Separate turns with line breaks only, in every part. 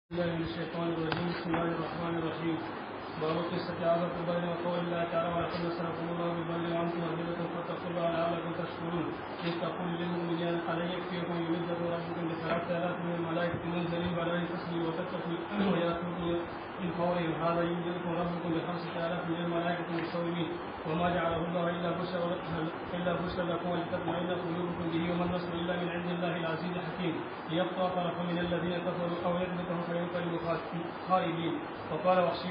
من الشيطان الرجيم. بسم الله الرحمن الرحيم. باب قصة عبد البر وقول الله تعالى ولقد نصركم الله بالبر وانتم أذلة فاتقوا الله لعلكم تشكرون. إذ تقول للمؤمنين ألن يكفيكم يمدكم ربكم ب3,000 من الملائكة منزلين بل إن تصبروا وتتقوا ويأتوكم من فورهم هذا يمدكم ربكم ب5,000 من الملائكة مسومين وما جعله الله إلا بشرى لكم ولتطمئن قلوبكم به وما النصر إلا من عند الله العزيز الحكيم ليقطع طرفا من الذين كفروا أو يثبتهم فينقلبوا خائبين. وقال وحشي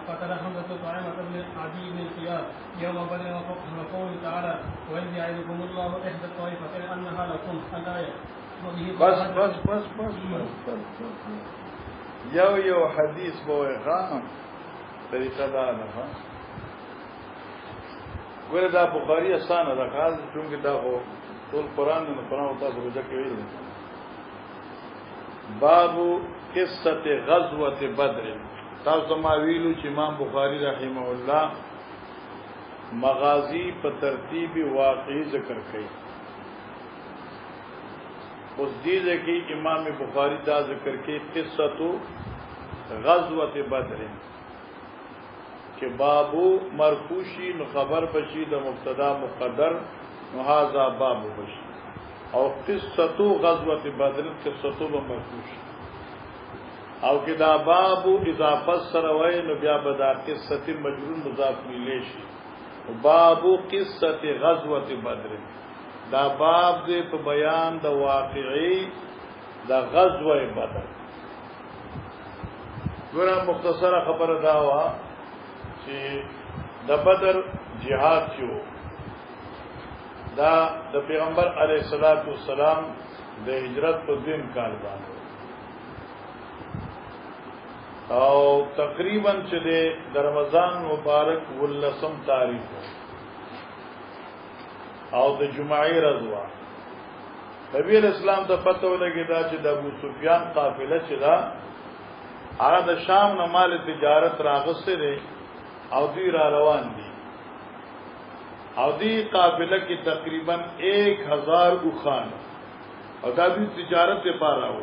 قتل حمزة طعامة بن عدي بن الخيار يوم بدر وقوله تعالى وإذ يعدكم الله إحدى الطائفتين أنها لكم الآية.
بس یو حدیث بوئے خام طریقہ دار نفا گوئے دا بخاری آسان رکھا چونکہ دا ہو طول قرآن میں قرآن ہوتا ہے روزہ کے ویل باب قصت غزوت بدر تاسو ما ویلو چې امام بخاری رحمه الله مغازی په ترتیب واقعي ذکر کړي. اس دیزے کی امام بخاری دا ذکر کی قصت غزوت بدر کہ بابو مرفوشی نو خبر بشی دا مبتدا مقدر نو هذا بابو بشی اور قصت غزوت بدر قصت مرفوشی او کہ دا بابو اضافت سروئے نو بیا بدا قصت مجرور مضاف الیہ بابو قصت غزوت بدر دا باب دے په بیان د واقعي د غزوه بدر. ګوره مختصره خبره دا وا چې د بدر جهاد شو دا د پیغمبر علیه الصلاۃ والسلام د هجرت په دیم کال باندې او تقریبا چې د رمضان مبارک ولسم تاریخ او د جمعې رضوا نبی اسلام ته پته ولګی دا چې د ابو سفیان قافله چې دا هغه د شام نه مال تجارت راغسته دي او دوی را روان دي او دی قافله کې تقریبا 1000 اوخان او دا دوی تجارت لپاره و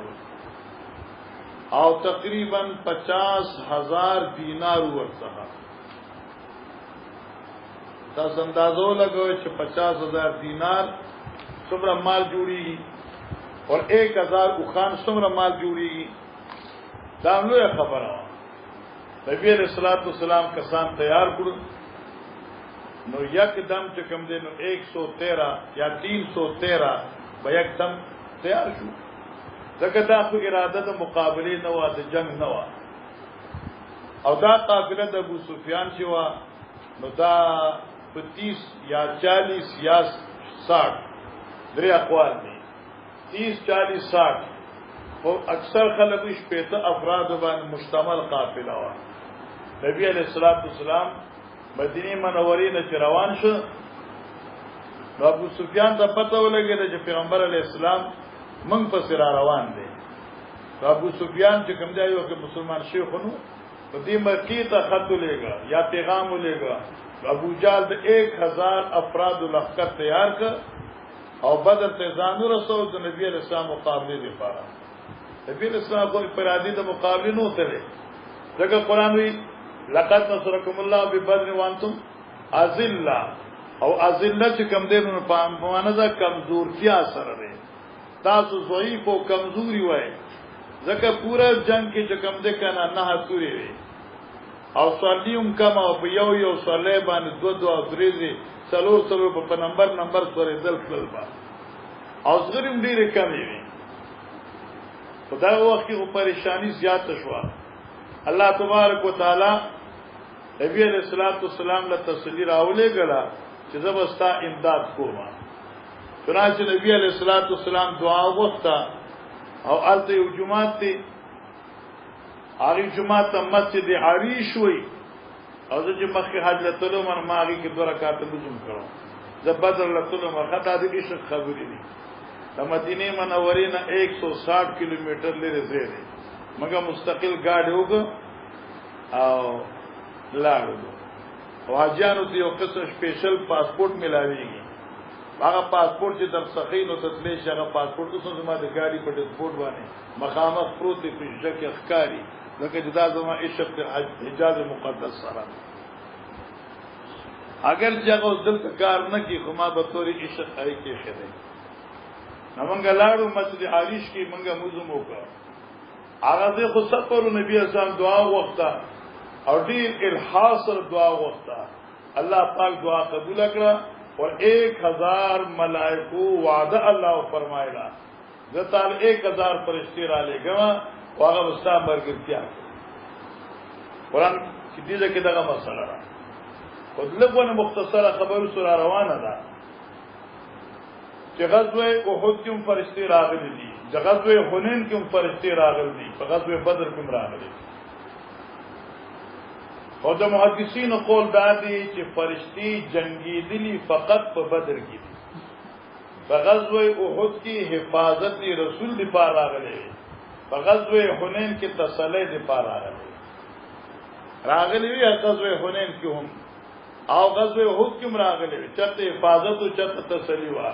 او تقریبا 50,000 دینار ورڅخه تاسو اندازو لګوي چې 50,000 دینار څومره مال جوړیږي اور 1000 اوخان څومره مال جوړیږي دا لویه خبره. نبی علیہ الصلوۃ والسلام کسان تیار کړو نو یکدم چې کوم دینو 113 یا 313 به یکدم تیار شو. ځکه دا خو اراده د مقابله نه و د جنگ نه و او دا قافله د ابو سفیان چې و نو دا 30 یا 40 یا 60 درې اقوال دي 30 40 60 او اکثر خلک شپږ افراد باندې مشتمل قافله و. نبی علیہ الصلوۃ والسلام مدینه منورې نه روان شو نو ابو سفیان ته پته ولګی چې پیغمبر علیہ السلام موږ په سر روان دي. ابو سفیان چې کوم ځای یو کې مسلمان شیخ نو په دې مکی ته خط لګا یا پیغام لګا ابو جال د 1000 افراد لخر تیار کړ او بدر ته ځانو رسول د نبی علیہ السلام مقابله لپاره. نبی علیہ السلام کو پرادی د مقابله نو تله ځکه قران وی لقد نصرکم الله ببدر وانتم اذلہ او اذلہ چې کم دې نو په معنا دا کمزورتیا سره ده تاسو ضعیف او کمزوري وای ځکه پورا جنگ کې چې کم دې کنه نه هتوري وي او صلیوم کما او یو صلی باندې دو درې څلور په نمبر سره دل خپلبا او زغریم ډیره کمې وي. خدای وخت کې پریشانی زیات شو. الله تبارک وتعالى نبی علیہ الصلوۃ والسلام له تسلی راولې غلا چې زبستا امداد کوم. چنانچه نبی علیہ الصلوۃ والسلام دعا وغوښته او الته یو جمعه ته هغه جمعه ته مسجد عریش وی او چې مخکې حاجت له من ماغي کې 2 رکعات لزوم کړو زه بدر له مخه د دې څه خبرې دي. د مدینه منورې نه 160 کیلومتر لري زیره مګه مستقل گاډي وګ او لاړو او حاجانو ته یو قسم سپیشل پاسپورت ملاويږي هغه پاسپورت چې در سخی نو تطلیع شي هغه پاسپورت اوس زما د ګاډي په ډیسپورت باندې مخامخ پروت دی په شکه ښکاری لکه جدا زما عشق حجاز مقدس سره اگر جګو دل کار نه کی خو ما به توري عشق هي کې خده نمنګ لاړو مسجد عریش کې منګه موزم وکړه هغه خو سفر نبی اسلام دعا وغوښته او ډیر الحاصر دعا وغوښته الله پاک دعا قبول کړه اور 1000 ملائکو وعده الله فرمایلا ذاتل 1000 فرشتي را لګوا هغه مستا مرګتیا قرآن کې دې کې دغه مسله را خو دغه مختصره خبرو سره روانه ده چې غزوه احد کې فرشتي راغلي دي چې غزوه حنین کې فرشتي راغلي دي په غزوه بدر کې راغلي او د محدثین قول دا دی چې فرشتي جنگي دي فقط په بدر کې دي په غزوه احد کې حفاظت رسول دی پار راغلي په غزوه حنین کې تسلی دی پار راغلي وی غزوه حنین کې هم او غزوه احد کې راغلي چته حفاظت او چته تسلی وا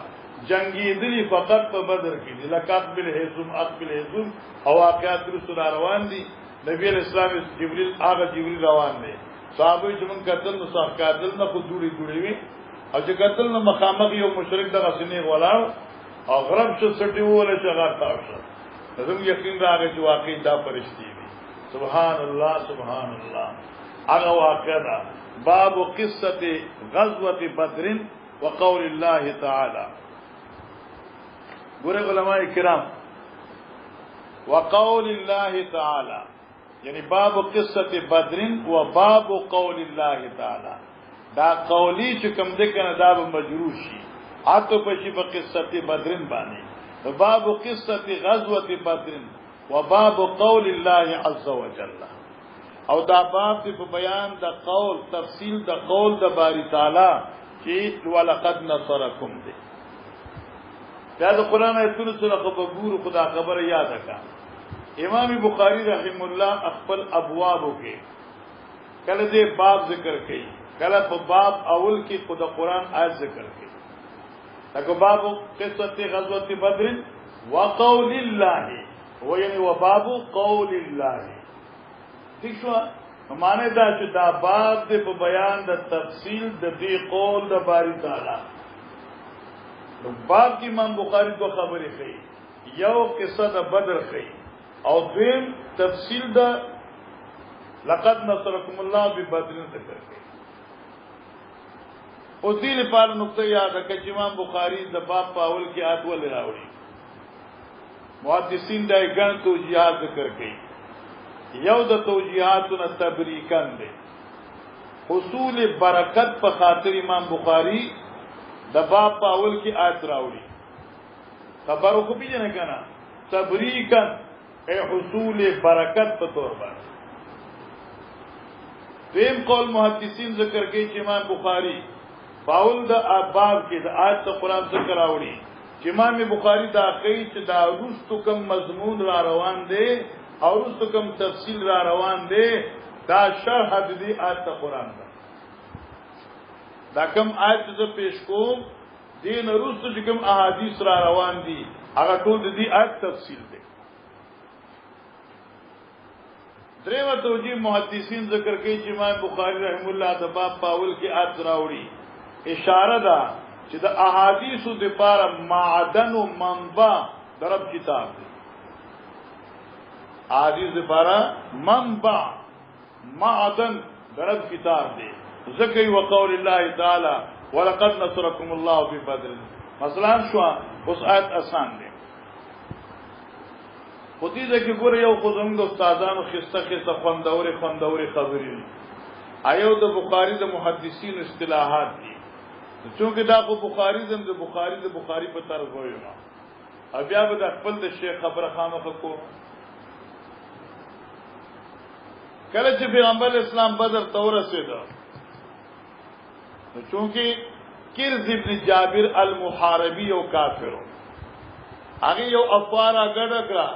جنگی دلی فقط په بدر کې دي لکات بالهزم اقبل هزم او واقعات رسول روان دي نبی اسلام جبريل هغه جبريل روان دي صحابه چې مون قتل نو صاحب قاتل نه کو جوړي وي او چې قتل نو مخامخ یو مشرک دغه سینې ولاړ او غرب شو سټي وله چې غار تاوشه زموږ یقین راغی چې واقعي دا فرشتي دي سبحان الله سبحان الله هغه واقعا باب قصه غزوه بدر وقول الله تعالى ګوره علماء کرام وقول الله تعالى یعنی باب قصه بدر و باب قول الله تعالى دا قولی چې کوم د کنه دا به مجروح شي اته په شی په قصه بدر باندې باب قصه غزوه بدر و باب قول الله عز وجل او دا باب په بیان د قول تفصیل د قول د باری تعالی چې ولقد نصرکم دی دا د قران ایتونو سره خبر خدا خبر یاد کا امام بخاری رحم الله خپل ابوابو کې کله دې باب ذکر کړي کله په باب اول کې خدا قران آیت ذکر کړي لکه باب قصه غزوه بدر وقول الله ویعنی وباب قول الله ٹھیک شو معنی دا چې دا باب دې په بیان د تفصیل د دې قول د باری تعالی نو باب کې امام بخاری کو خبرې کوي یو قصه د بدر کوي او دویم تفصیل د لقد نصرکم الله ببدر ذکر کوي او دې لپاره نقطه یاد کړئ چې امام بخاری د باب په اول کې آیت ول راوړي محدثین دا ګڼ توجیهات ذکر کوي یو د توجیهاتونو تبریکان دي حصول برکت په خاطر امام بخاری د باب په اول کې آیت راوړي خبرو خو پیژنه کنه تبریکان اے حصول برکت په تور باندې دیم قول محدثین ذکر کوي چې امام بخاری باول د باب کې د آیت قرآن ذکر راوړي چې امام بخاری دا کوي چې دا رستو کم مضمون را روان دي او رستو کم تفصیل را روان دي دا شرح د دې آیت قرآن دا کم آیت ز پیش کوم دین رستو چې کم احادیث را روان دي هغه ټول د دې آیت تفصیل دي دریمه توجیه محدثین ذکر کوي چې امام بخاری رحم الله د باب پاول کې آیت راوړي اشاره ده چې د احادیثو د لپاره معدن او منبع درب کتاب دی احادیث د لپاره منبع معدن درب کتاب دی ذکر وقول الله تعالی ولقد نصرکم الله ببدر مثلا شو اوس آیت آسان دی خو دې ځکه ګوره یو خو زموږ استادانو خسته خوندوري خبرې دي ایو د بخاری د محدثین اصطلاحات دي چونکه دا خو بخاری د بخاری په طرف وایي نو بیا به د خپل د شیخ خبره خامخه کو کله چې پیغمبر اسلام بدر ته ورسېده نو چونکه کرز ابن جابر المحاربی او کافرو هغه یو افواره ګډکړه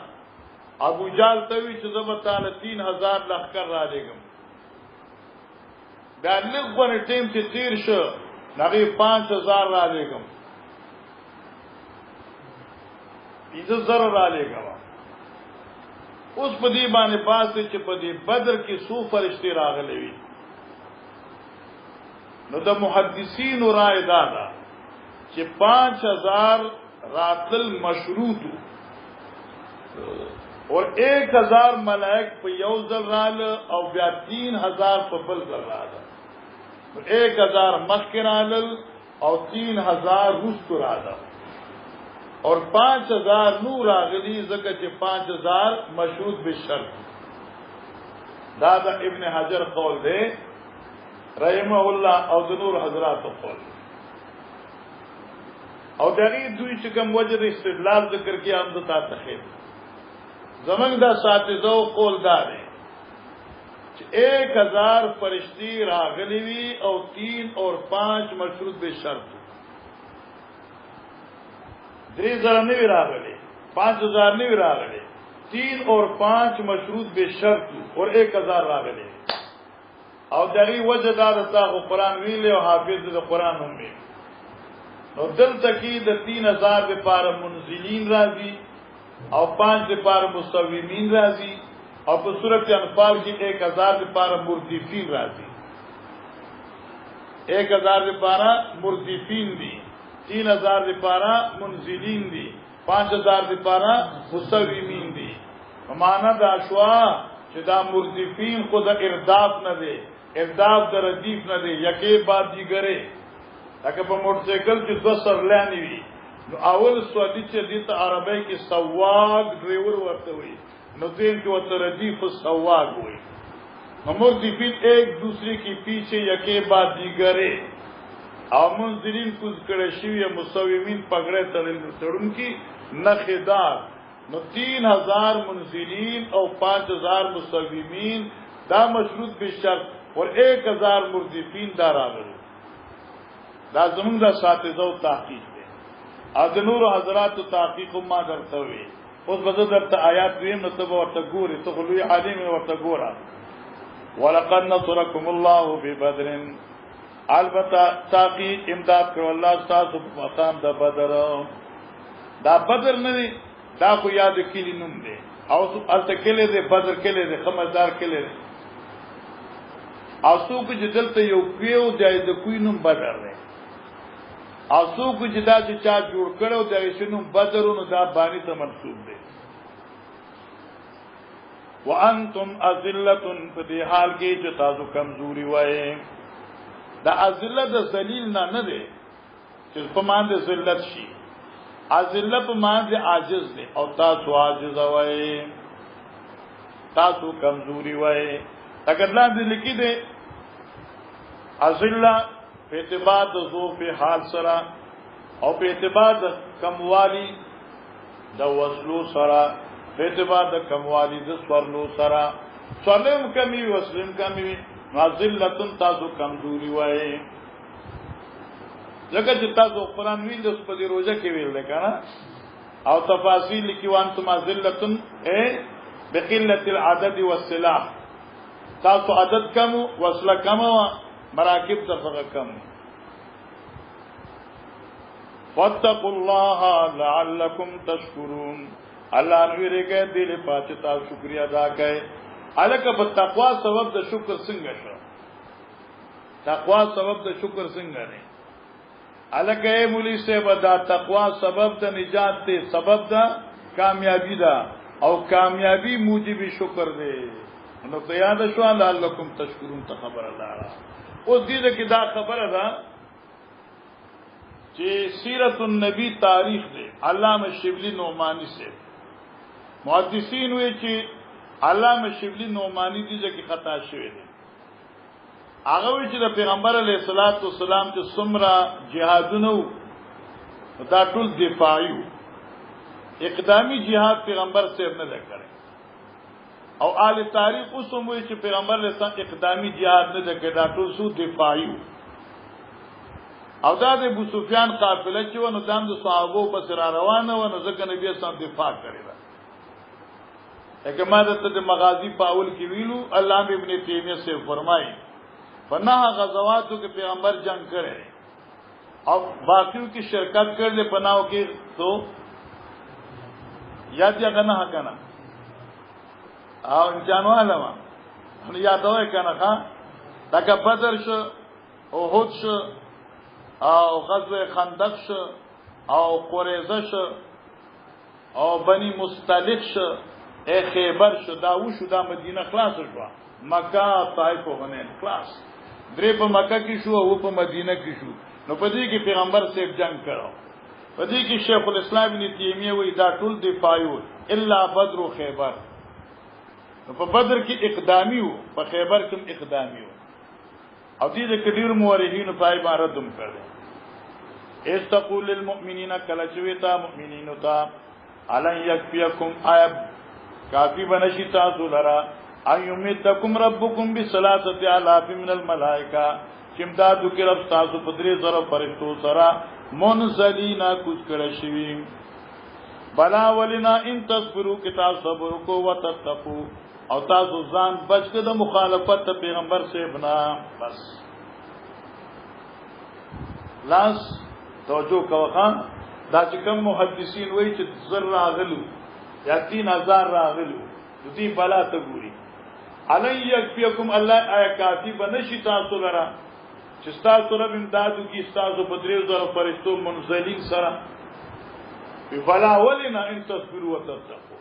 ابو جال توی چې زما تعالی 3000 لخر را لګم دا لږ ونه ټیم چې تیر شو نغی 5000 را لګم 15,000 را لېږه اوس په دې باندې پاسې چې په دې بدر کې څو فرشتي راغلي وي نو د محدثینو رائے دا ده چې 5000 راتل مشروط اور 1000 ملائک په یو ځل رااله او بیا 3000 په بل ځل رااله 1000 مخکې رااله او 3000 وروسته رااله اور 5000 نور راغلي ځکه چې 5000 مشروط بالشرط دا د ابن حجر قول دی رحمه الله او د نور حضرات قول او دغه دوی چې کوم وجه د استدلال ذکر کې هم د تخیل زمنګ دا ساتزو قول دار چې 1000 فرشتي راغلي وي او 3 اور 5 مشروط به شرط 3000 نه راغلي 5000 نه راغلي 3 اور 5 مشروط به شرط اور 1000 راغلي او دغه وجه دا د قرآن ویل او حافظ د قرآن هم ویل نو دلته کې د 3000 لپاره منزلین راځي او 5 لپاره مستویمین راځي او په سورۃ انفال کې 1000 لپاره مردفین راځي 1000 لپاره مردفین دي 3000 لپاره منزلین دي 5000 لپاره مستویمین دي معنا دا شوا چې دا مردفین خود ارداف نه دي ارداف د ردیف نه دي یکه بعد دیګره لکه په موټر سایکل کې 2 سرلانی وي نو اول سوادی چې د عربی کې سواق ډرایور ورته وي نو دین کې وته ردیف سواق وي نمبر دیفین ایک دوسرے کی پیچھے یکے بعد دیگرے او منزلین کوز کړه شی مصومین پګړه تړون کی نخدار نو 3000 منزلین او 5000 مصومین دا مشروط به شرط اور 1000 مردفین دا راغلي دا زمونږ د ساتزو تحقیق دی او د نور حضرات تحقیق ما درته وي اوس به درته آیات ویم نو ته ورته ګوري ته لوی عالم ورته ګوره ولقد نصركم الله ببدر البته تحقیق امداد کړو الله تاسو په مقام د بدر دا بدر نه دی دا خو یاد کلی نوم دی او الته کلی دی بدر کلی دی خمسدار کلی دی او څوک چې دلته یو پیو دی د کوی نوم بدر دی او څوک چې دا چې چا جوړ کړو دا شنو بدرونو دا باندې ته منسوب دی وانتم اذلة په دې حال کې چې تاسو کمزوري وای دا اذلت د ذلیل نه دی چې په مان د ذلت شي اذلت په مان د عاجز دی او تاسو عاجز وای تاسو کمزوري وای اگر لاندې لیکي دی اذلت په اعتبار د ضعف حال سره او په اعتبار د کموالی د وصلو سره په اعتبار د کموالی د سورلو سره سورلم کمی وصلم کمی ذلتن تاسو کمزوري وای ځکه چې تاسو قرآن ویل د په دې روزه کې ویل کنه او تفاصیل کې وان تم ذلتن بقله العدد والسلاح تاسو عدد کم وصله کم مراکب څخه کم واتقوا الله لعلكم تشكرون الله نویریږي دې له پاتې تاسو شکریا ادا کړئ الکه په تقوا سبب د شکر څنګه شو تقوا سبب د شکر څنګه نه الکه مولی سے ودا تقوا سبب د نجات ته سبب د کامیابی دا او کامیابی موجب شکر دی نو ته یاد شو لعلکم تشکرون ته خبر الله اوس دې کې دا خبره ده چې سیرت النبی تاریخ دی علامه شبلی نعمانی سے محدثین وی چې علامه شبلی نعمانی دې کې خطا شوی دی هغه وی چې د پیغمبر علیه الصلاۃ والسلام چې څومره جهادونه دا ټول دفاعي اقدامی جهاد پیغمبر سے نه کړی او آل تاریخ اوسم وی چې پیغمبر علیه السلام اقدامی جهاد نه کړی دا ټول سو دفاعي او دا د ابو سفیان قافله چې ونه دام د صحابو په سر روانه و نو ځکه نبی اسلام دفاع کړی دا اګه ما د مغازی په اول کې ویلو علامه ابن تیمیه سے فرمایي پناه غزواتو کې پیغمبر جنگ کړي او باقیو کې شرکت کړل پناو کې تو یاد یا کنه کنه او امتحان والما نو یادوي کنه ښا دا بدر شو احد شو او غزوه خندق شو او قریظه شو او بنی مستلق شو خیبر شو دا وشو دا مدینه خلاص شو مکه طائف وغنه خلاص درې په مکه کې شو او په مدینه کې شو نو په دې کې پیغمبر صاحب جنگ کړو په دې کې شیخ الاسلام ابن تیمیه وی دا ټول دفاعو الا بدر و خیبر نو په بدر کې اقدامی وو په خیبر کې اقدامی وو او دې کډیر مورخین په عبارت هم کړل استقول للمؤمنین کله چې تا مؤمنین تا علن یکفیکم آیب کافی بنشی تاسو لرا ایومیتکم ربکم بثلاثه آلاف من الملائکه چمدادو کې رب تاسو په 3000 فرشتو سره منزلینا کوچ کړه شوی بلا ولنا ان تصبروا کتاب صبر کو وتتقوا او تاسو ځان بچ کړه د مخالفت پیغمبر سے بنا بس لاس توجه کوه دا چې کوم محدثین وایي چې زر راغلو یا 3000 راغلو دې بلا ته ګوري علی یکفیکم الله آیا کافی بنشی تاسو لرا چې تاسو رب امدادو کی تاسو په 3000 فرشتو منزلین سره بلا ولنا ان تصبروا وتتقوا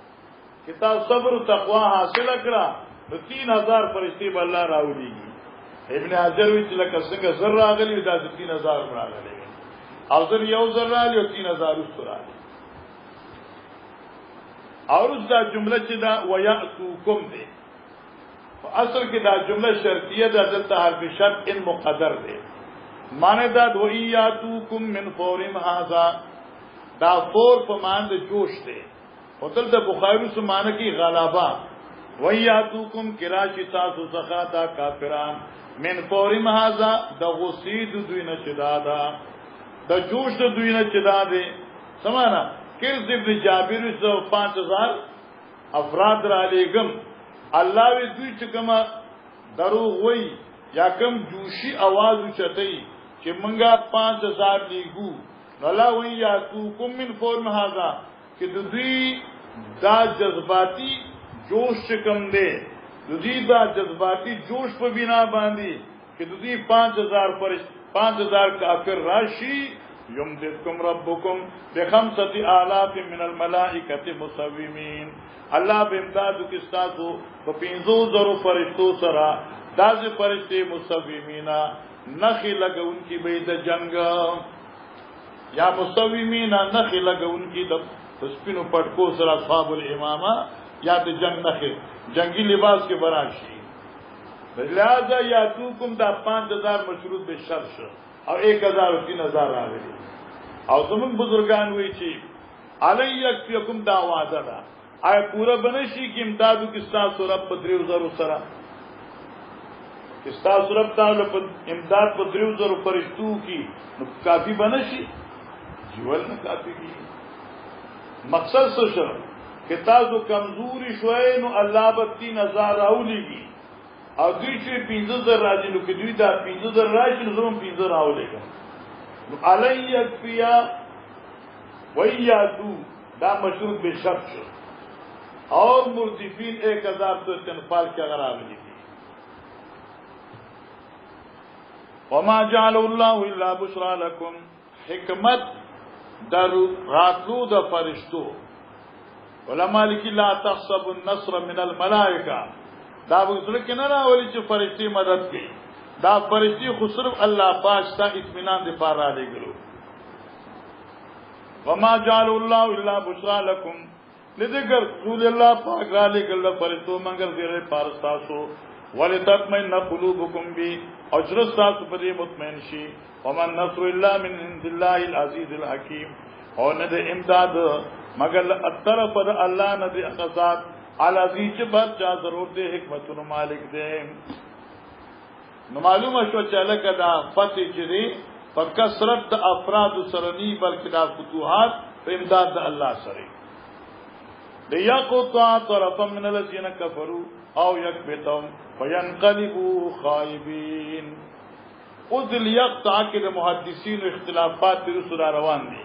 کتاب صبر او تقوا حاصل کړه د 3000 فرشتي به الله راوړي ابن حجر وی چې لکه څنګه زر راغلی دا 3000 راغلی او زر یو زر راغلی او 3000 راغلی اور دا جمله چې دا وياتوکم دی اصل کې دا جمله شرطیه ده دلته حرف شرط ان مقدر دی معنی دا وياتوکم من فورم هذا دا فور په معنی د جوش دی او دلته بخاری سو معنی کې غلبا وياتوکم کراشی تاسو زخا دا کافران من فورم هذا د غسید دوی نه چدا دا د جوش د دوی نه چدا دی سمانا کله ابن جابر 5000 افراد را لګم الله وی دوی چې کما دروغ وای یا کم جوشي आवाज چتای چې منګه 5000 لګو الله وی یا تو کوم من فورم هاذا چې دوی دا جذباتی جوش کم دی دوی دا جذباتی جوش په بنا باندې چې دوی 5000 کافر راشي یمدکم ربکم بخمسه آلاف من الملائکه مسومین الله به امدادو کې تاسو په 500 فرشتو سره داس فرشتي مسومینا نخي لګون کی به د جنگ یا مسومینا نخي لګون کی د سپینو پټکو سره اصحاب الامامه یا د جنگ نخي جنگي لباس کې براشي لہذا یاتوکم دا 5000 مشروط به شرط او 1000 او 3000 راغلي او زمون بزرگان وی چې علی یکفیکم دا وعده ده آیا پورا بنشي کې امدادو کې تاسو رب په 3000 سره کې تاسو رب تعالی په امداد په 3000 فرشتو کې نو کافی بنشي جوړ نه کافی کی مقصد څه شو کې تاسو کمزوري شوي نو الله به 3000 راولېږي او دوی چې 15000 راځي نو کې دوی دا 15000 راشي نو زموږ 15000 راولېږي نو علی یکفیا ویاتو دا مشروط به شرط شو اور مردفین 1000 تو استنفال کی اگر آگلی تھی وما جعل الله الا بشرا لكم حکمت در راتلو د فرشتو علماء لیکي لا تحسب النصر من الملائکه دا وګړي کې نه راولي چې فرشتي مدد کوي دا فرشتي خو صرف الله پاک ته اطمینان دي پاره لګلو وما جعل الله الا بشرا لكم لذکر رسول الله پاک را لګل فرشتو منګل زیره پارستاسو ولتطمئن قلوبكم بي اجرستاس په مطمئن شي ومن نصر الا من عند الله العزيز الحكيم او نه د امداد مگر طرف د الله نه د اقصاد العزيز چې بر چا ضرورت دی حکمتونو مالک دی نو معلومه شو چې لکه دا فتح چې دی په کثرت د افراد سره نی بلکې دا فتوحات په امداد د الله سره ليقطع طرفا من الذين كفروا او يكبتهم فينقلبوا خائبين او ذل يقطع کې د محدثین اختلافات پر سره روان دي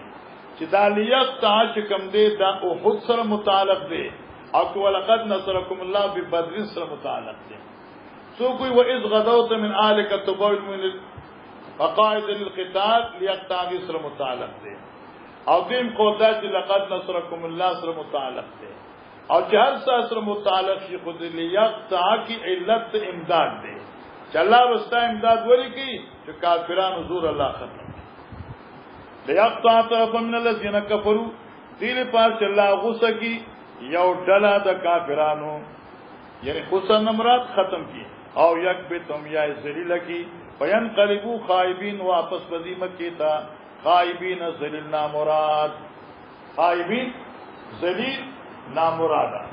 چې دا لیقطع چې کوم دی دا احد سره متعلق دی او که ولقد نصرکم الله ببدر سره متعلق دی. سو کوئی وَإِذْ غَدَوْتَ مِنْ أَهْلِكَ تُبَوِّئُ الْمُؤْمِنِينَ مَقَاعِدَ لِلْقِتَالِ لیقطع سره متعلق دی. او دیم قودا چې لقد نصرکم الله سره متعلق دی. او چې هر سره متعلق شي خود لیقطع کی علت امداد دی چې الله رستا امداد وری کی چې کافرانو زور الله ختم لیقطع طرفا من الذين كفروا دیر پاس چې الله غصه کی یو ډله د کافرانو یعنی غصه نمرات ختم کی او یک به تم یا ذلیل کی بیان قلبو خائبین واپس بزی مکی تا خائبین ذلیل نامراد خائبین ذلیل نامرادا.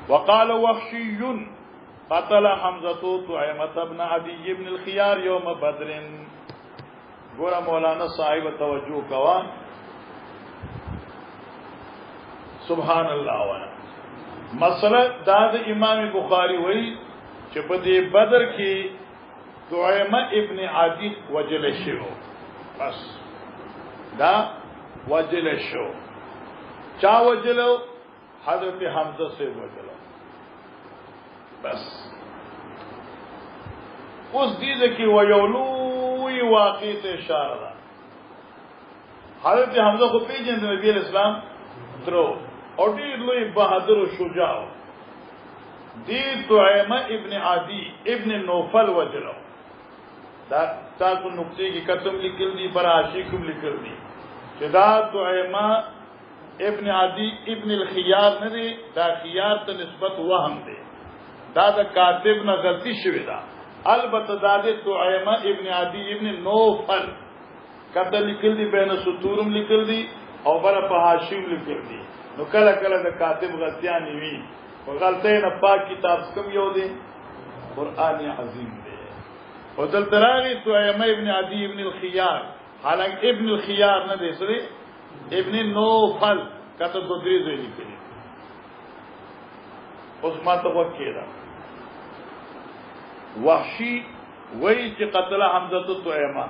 وقال وحشی قتل حمزة طعیمة ابن عدی ابن الخيار یوم بدر. گورا مولانا صاحب توجہ کوا سبحان اللہ وانا مسئلہ داد امام بخاری وی چې په دې بدر کې طعیمة ابن عدی وجل شو بس دا وجل شو چا وجلو حضرت حمزہ سے وجلو بس اس دیده کی ویولوی واقعی ته اشاره ده. حضرت حمزہ خو پیجن نبی اسلام درو او ډیر لوی بہادر او شجاع دی طعیمة ابن عدی ابن نوفل وجلو دا تاسو نقطې کې کتم لیکل دي پر عاشقم لیکل دي چې دا طعیمة ابن عدی ابن الخيار نه دی دا خيار ته نسبت وهم دی دا د کاتب نه غلطی شوی دا البته دا د طعیمة ابن عدی ابن نوفل کته لیکل دي بین سطورم لیکل دي او بل په حاشیم لیکل دي نو کله کله د کاتب غلطیاں نیوي او غلطی نه پاک کتاب کوم یو دی قران عظیم دی او دل تراغی طعیمة ابن عدی ابن الخيار حالانکه ابن الخيار نه دی سره ابن نوفل کته دو درې ځای لیکلي اوس ما ته وکړه وحشی وای چې قتل حمزه طعیمة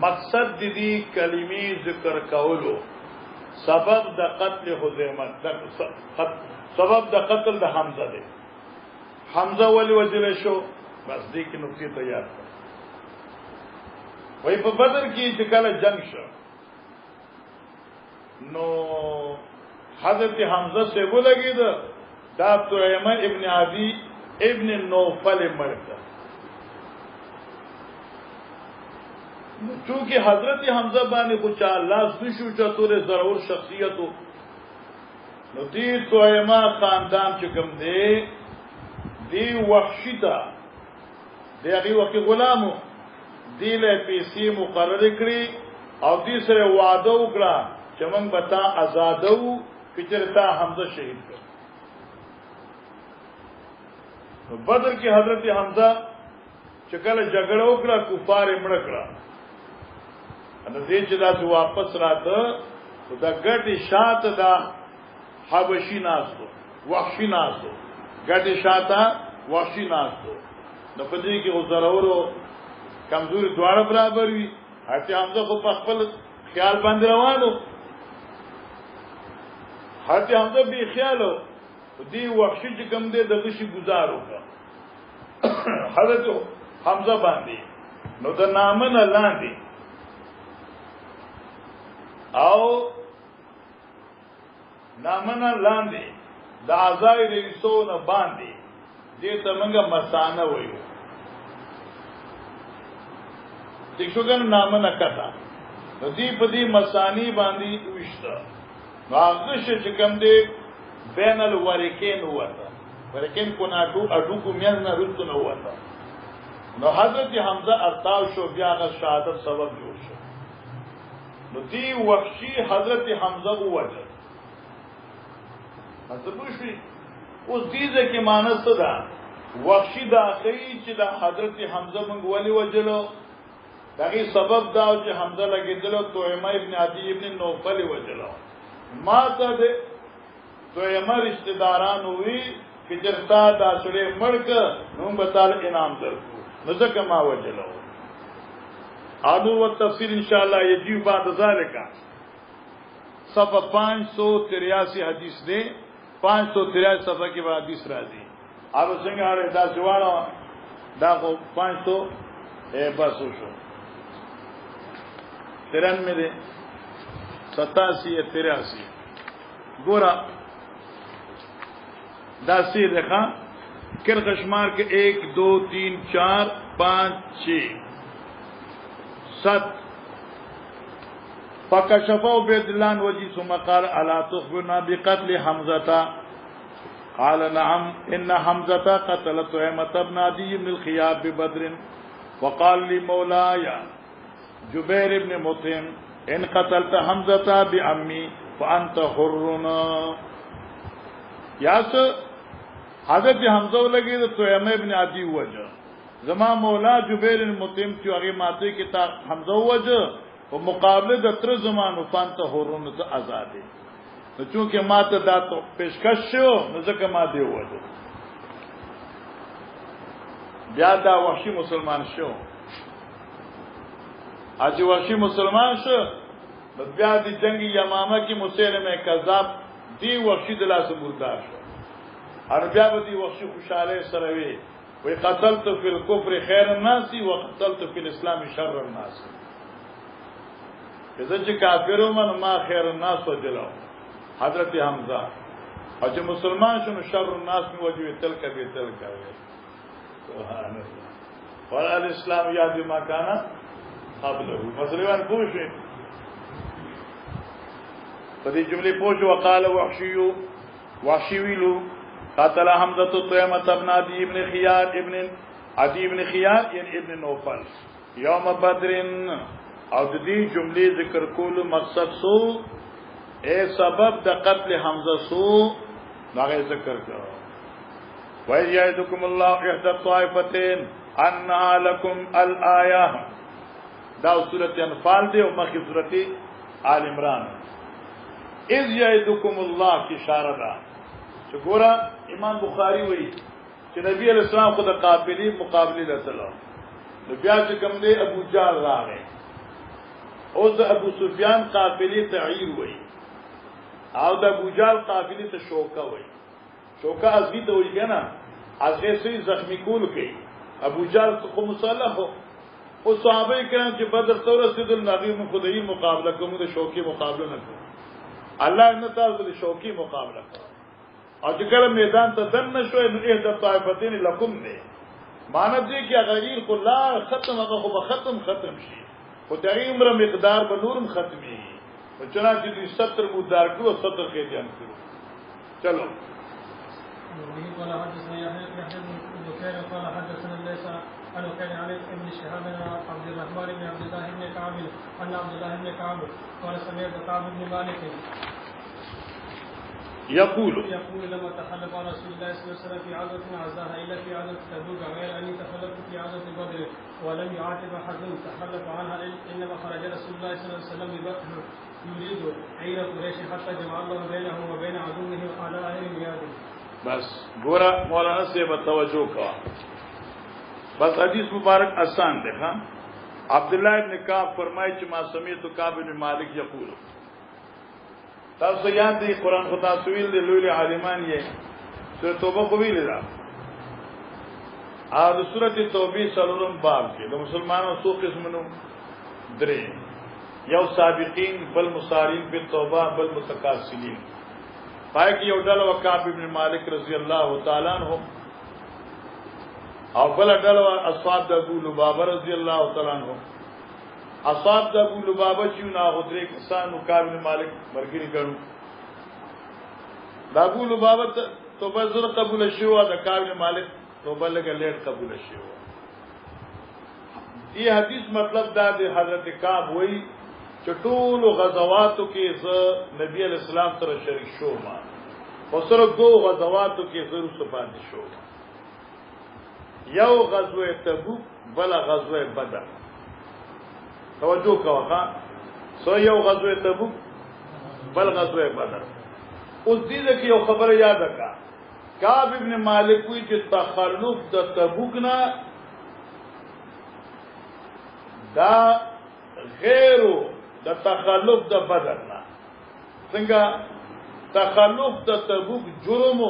مقصد دې کلمې ذکر کولو سبب د قتل حذیمه سبب د قتل د حمزه دی حمزه ولی وجل شو بس دې کې نقطې تیار وای په بدر کې چې کله جنگ شو نو حضرت حمزہ سے وہ لگی دا طعیمة ابن عدی ابن نوفل مرد چونکہ حضرت حمزہ بانی کچھ اللہ سوشو چطور ضرور شخصیتو نو دی طعیمة خاندان چکم دی وحشی تا دی اگی وقتی غلامو دی لے پیسی مقرر کری او دی سر وعدو کلا چمنگ بتا آزادو کچرتا حمزہ شہید کر بدر کی حضرت حمزہ چکل جگڑا وکړه کفار مړ کړه ان دې چې دا واپس راته دا ګټي شاته دا حبشي ناسو وحشي ناسو ګټي شاته وحشي ناسو نو په دې کې غزرورو کمزوري دواړه برابر وي حتی حمزه خو په خپل خیال باندې روانو حتی حمزه به خیالو دی وحشی چې کوم دی دغه شي گزار وکړه حضرت حمزه باندې نو د نامه نه لاندې او نامه نه لاندې د اعضای رئیسونه باندې دې ته موږ مسانه وایو چې څنګه نامه نه کړه د دې په دې مسانی باندې وشته هغه چې کوم دی بین الورکین وتا ورکین کو ناټو اډو کو میان نه رسو نه وتا نو حضرت حمزه ارتاو شو بیا غ شهادت سبب جوړ شو نو دی وحشی حضرت حمزه ووجه حضرت اوس دیزه کې مانس ده وحشی د اخی چې د حضرت حمزه مونږ ولی وجلو دغه سبب دا چې حمزه لګیدلو طعیمة ابن عدی ابن نوفل وجلو ما ته طعیمة رشتہ داران ہوئی کہ جرتا دا سڑے مڑک نو بتال انعام درکو نو ځکه ما وجلو आदू व तफसीर इंशाअल्लाह यजीब बाद ज़ालिका सफ़ा 583 हदीस दे 583 सफ़ा के बाद हदीस राजी अब संग आ रहे दास जवाड़ा दाखो 500 बस शो 93 दे 87 या 83 गोरा दासी देखा किरकशमार के 1 2 3 4 5 6 7 फकशफा उबैदुल्लाह वजी सुम्मा क़ाल अला तुख़बिरना बिक़त्ल हमज़ता क़ाल नअम इन्न हमज़ता क़तल तुयमत इब्न अदी इब्न अल-ख़ियाब बिबद्र वक़ाल लि मौलाया जुबैर इब्न मुतिम इन क़तलत हमज़ता बिअम्मी फ़अन्त हुर्रुन यास हज़रत हमज़ा लगे तो तुयम इब्न अदी वजह जमा मौला जुबैर इब्न मुतिम जो आगे माते के ता हमज़ा वजह वो मुकाबले दत्र जमान उफान तो हुर्रुन तो आजाद है तो चूंकि मात दा तो पेशकश हो नजक मा दे वजह ब्यादा वहशी मुसलमान शो आज वहशी मुसलमान शो ब्यादी जंगी यमामा की मुसैलम में कज़ाब दी वहशी दिला से मुर्दार शो और ब्यादी वहशी खुशाले सरवे वे कतल तो फिर कुफ्र खैर नासी व कतल तो फिर इस्लाम शर नासी इज़्ज़त काफिरों मन मा खैर नास व जलाओ हजरत हमजा और जो मुसलमान शुन शर नास में वजह तल का और अल इस्लाम याद मकाना काबिल मसलन पूछ पदी जुमले पूछ वकाल वाशिविलू कातला हमजा तो तुयमत इब्न अदी इब्न ख़ियार इब्न नौफल यौम बद्रिन और दी जुमले जिक्र कुल मकसद सो ए सबब द कत्ल हमजा सो नागे जिक्र करो वह यअदुकुमुल्लाह इहदा ताइफतैन अन्हा लकुम अल आया दा सूरत अनफाल दे और मक्की सूरत आल इमरान इज यअदुकुमुल्लाह की इशारा दा तो गोरा इमाम बुखारी हुई कि नबी अलैहिस्सलाम खुद काफिली मुकाबले लसला तो ब्याज कमले अबू जाल रागे और अबू सुफियान काफिली तईर हुई और अबू जाल काफिली तो शोका हुई शोका अजगी तो हुई क्या ना अजगे से जख्मी कूल गई अबू जाल तो मुसल्लह हो उस सहाबे करम के बदर तौरसिदुल नबी में खुद ही मुकाबला को मुझे शौकी मुकाबला न करो अल्लाह ने ताज़ शौकी मुकाबला करो और जिक्र मैदान तदन न शो ताइफतीन लकुम ने मानव जी की गरीर को ला खत्म अगर खत्म खत्म शी वो तई उम्र मिकदार बनूरम खत्मी वो चुना की सत्र मुद्दार करो सत्र के जन करो चलो यकूल
लमा तखल्लफ रसूलुल्लाह सल्लल्लाहु अलैहि वसल्लम फी आदतिन अज़ाहा इला फी आदत तबूक गैर अन तखल्लफ फी आदत बद्र वलम युआतिब अहदun तखल्लफ عنها इन्नमा खरज रसूलुल्लाह सल्लल्लाहु अलैहि वसल्लम बिबद्र युरीद ऐन कुरैश हत्ता जमा अल्लाह बैनहु व बैन अदुव्विहि अला अहल मियाद
बस गोरा मौलाना से तवज्जो का बस हदीस मुबारक आसान देखा अब्दुल्लाह इब्न काब फरमाए कि मा समीअत काब इब्न मालिक यकूल तब से याद दी कुरान खुदा सुविल दे लुइल आलिमान ये सूरत तौबा को भी ले रहा और सूरत तौबी सलुलम बाब के तो मुसलमानों सो किस्म दरे यौ साबिकीन बल मुसारिन बिल तौबा बल मुतकासिलीन पाए कि यौ डल वकाब इब्न मालिक रजी अल्लाह तआला अन्हु और बल डल अस्वाब अबू लुबाबा रजी अल्लाह तआला अन्हु अस्वाब अबू लुबाबा चू ना गुदरे किसान वकाब इब्न मालिक मरगिरी करू अबू लुबाबा तो बजर कबूल शिवा वकाब इब्न मालिक तो बल के लेट कबूल शिवा ये हदीस मतलब दाद हजरत काब हुई चटूल गज़वात के नबी अलैहिस्सलाम तर शरीक शो मान और सिर्फ 2 गज़वात के जरूर सफाद शो यौ गज़वे तबूक बला गज़वे बदर तवज्जो का सो यौ गज़वे तबूक बल गज़वे बदर उस दिन की खबर याद रखा काब इब्न मालिक हुई कि तखल्लुफ द तबूक ना द دا غیرو د تخلف د بدر نه څنګه تخلف د تبوک جرم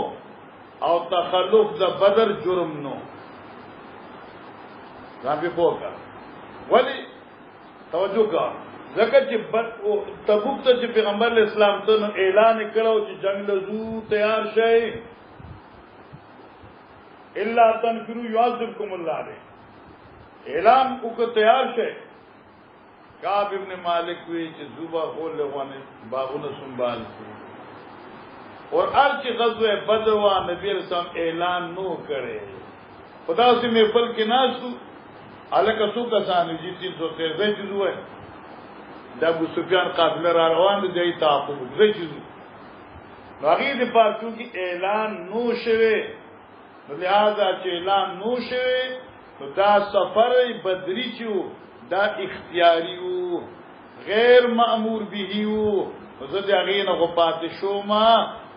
او تخلف د بدر جرم نو راځي پوکا ولی توجه کا ځکه چې تبوک ته چې پیغمبر اسلام ته اعلان کړو چې جنگ لزو تیار شئ الا تنفروا يعذبكم الله عليه اعلان کو تیار شئ کعب ابن مالک وی چې زوبا خول لغونه باغونه سنبال اور ارچ غزوه بدر وا نبی رسول اعلان نو کړي خدا سے محفل کې ناسو الک سو کسان جی 313 جزوه د ابو سفیان قافله را روان دي تعقب درې جزو هغه د پاتو کې اعلان نو شوه لہذا چې اعلان نو شوه نو دا سفر بدری چو دا اختیاری وو غیر مأمور به وو زه د هغه نه غپات شوما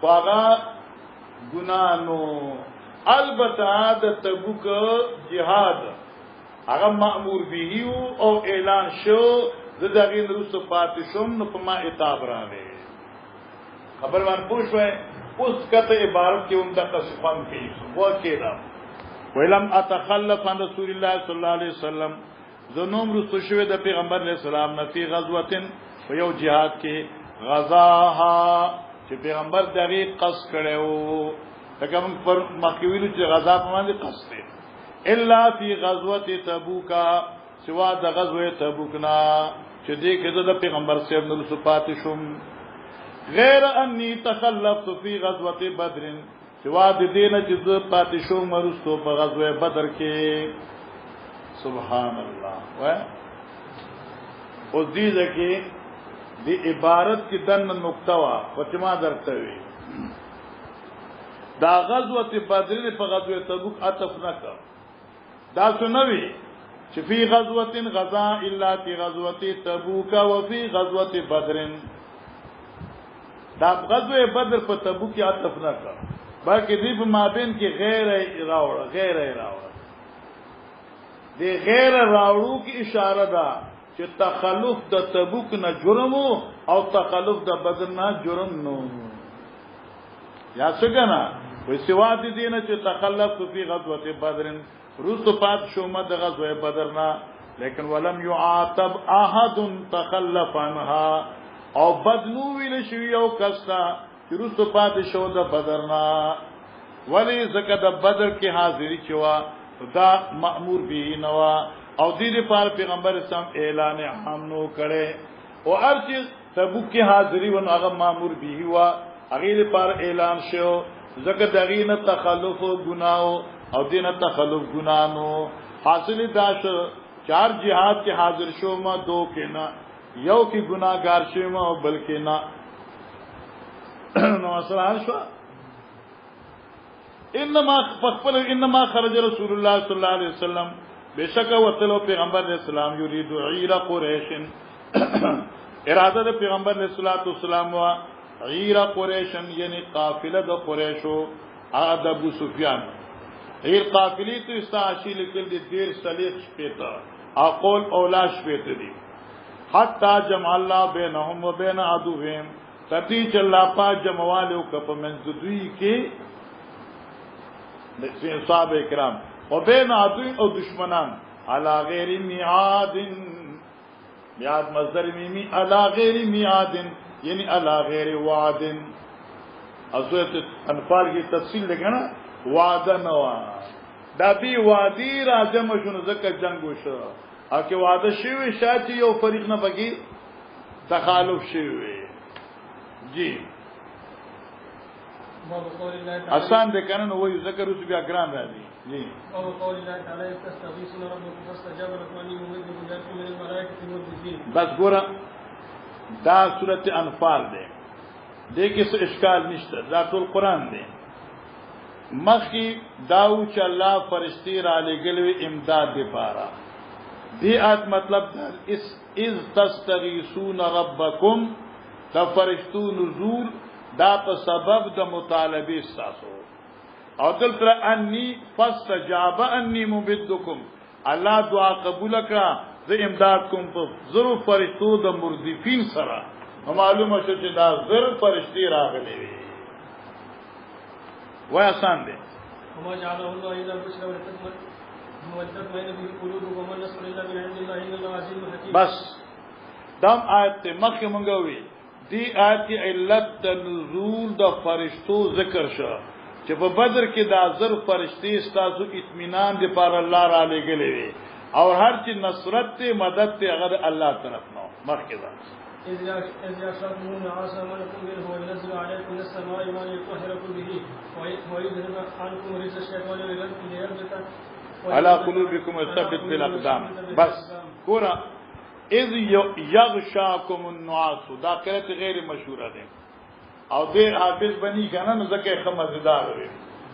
واغا ګنانو البته د تبوک جهاد هغه مأمور به وو او اعلان شو زه د هغه نه رسو پات شوم نو په ما اتاب راغی خبر ور پوښوي اوس کته عبارت کې اوندا قصفان کې وو کېدا ولم اتخلف عن رسول الله صلی الله علیه وسلم زنوم رسو شوه د پیغمبر علیہ السلام نفی غزوتن په یو jihad کې غزاها چې پیغمبر دغه قصد کړو لکه موږ پر مخکویلو چې غزا په باندې قصد دی الا فی غزوه تبوک سوا د غزوه تبوک نه چې دې کې د پیغمبر صاحب نور صفات شوم غیر انی تخلفت فی غزوه بدر سوا د دې نه چې پاتې شوم مرستو په غزوه بدر کې سبحان الله و او دې ځکه دی عبارت کی دن نقطه وا فتما درته وی دا غزوه بدر په غزوه تبوک عطف نکړه دا سنوي چې فی غزوه غزا الا فی غزوه تبوک او فی غزوه بدر دا غزوه بدر په تبوک عطف نکړه بلکې دې په مابین کې غیر راوړه دی غیر راوړو کی اشاره ده چې تخلف د تبوک نه جرم او تخلف د بدر نه جرم نو یا څنګه وې سوا دي دینه چې تخلف فی غزوه بدر روز پات شومه د غزوه بدر نه لیکن ولم يعاتب احد تخلف عنها او بدنو ویل شوی او کستا چې روز پات شو د بدر نه ولی زکه د بدر کې حاضری چوا دا مأمور به نوا او دې لپاره پیغمبر اسلام اعلان عام نو کړي او ارچ تبوک کې حاضری و هغه مأمور به هوا هغه لپاره اعلان شو زکه دغه نه تخلف ګناو او دینه تخلف ګنانو حاصل داش چار جهاد کې حاضر شو ما دو کې نه یو کې ګناګار شو ما او بلکې نه نو اصل شو انما خرج رسول الله صلی الله علیه وسلم بشک وتلو پیغمبر علیہ السلام یرید عیر قریش اراده د پیغمبر علیہ الصلوۃ والسلام وا عیر قریش یعنی قافله د قریشو ابو سفیان غیر قافلی تو استعاشی لکل دی دیر سلیق شپیتا اقول اولاش شپیتا دی حتی جمع اللہ بینہم و بین عدوهم ترتیچ اللہ پا جمعوالیو کپ منزدوی کی صحابہ اکرام و بین عدوی او دشمنان علا غیر میعاد میعاد مصدر میمی علا غیر میعاد یعنی علا غیر وعد اصویت انفال کی تفصیل دیکھا نا وعده نوا دا بی وادی راجم شنو زکه جنگ وشو او کې وعده شوی شاته یو فریق نه بگی تخالف شوی جی آسان دې کنه نو وایو ذکر اوس بیا ګران راځي جی
او قول الله تعالی استغفروا ربكم فاستجاب لكم اني ممدكم بجنة من الملائكه مردفين
بس ګوره دا سورته انفال ده دې کې څه اشکال نشته دا ټول قران دی مخی داو چې الله فرشتي را لګلوي امداد لپاره دی آت مطلب از تستغیثون ربکم دا فرشتو نزول دا په سبب د مطالبه تاسو او دلته انی فاستجاب انی مبدکم الله دعا قبول کړه زه امداد کوم په زرو فرشتو د مردفین سره معلومه شو چې دا زر فرشتي راغلي وي وای آسان دي
وما جعله الله الا بشرا وتطمئن به قلوبكم وما النصر الا من عند الله ان الله عزيز حكيم.
بس دام آیت ته مخکې مونږ وی دی آیت کی علت د نزول د فرشتو ذکر شو چې په بدر کې د زر فرشتي ستاسو اطمینان دی پر الله را لګلې وي او هر چې نصرت ته مدد ته هغه الله طرف نو مخکې ده
إذ يشاءكم عسى منكم منه وينزل عليكم من السماء ما يطهركم به ويذهب عنكم رجز الشيطان ليربط
على قلوبكم ويثبت بالاقدام. بس ګوره اذ یغشاکم النعاس دا قرات غیر مشهوره ده او دې حافظ بنی کنه نو ځکه خمزدار وي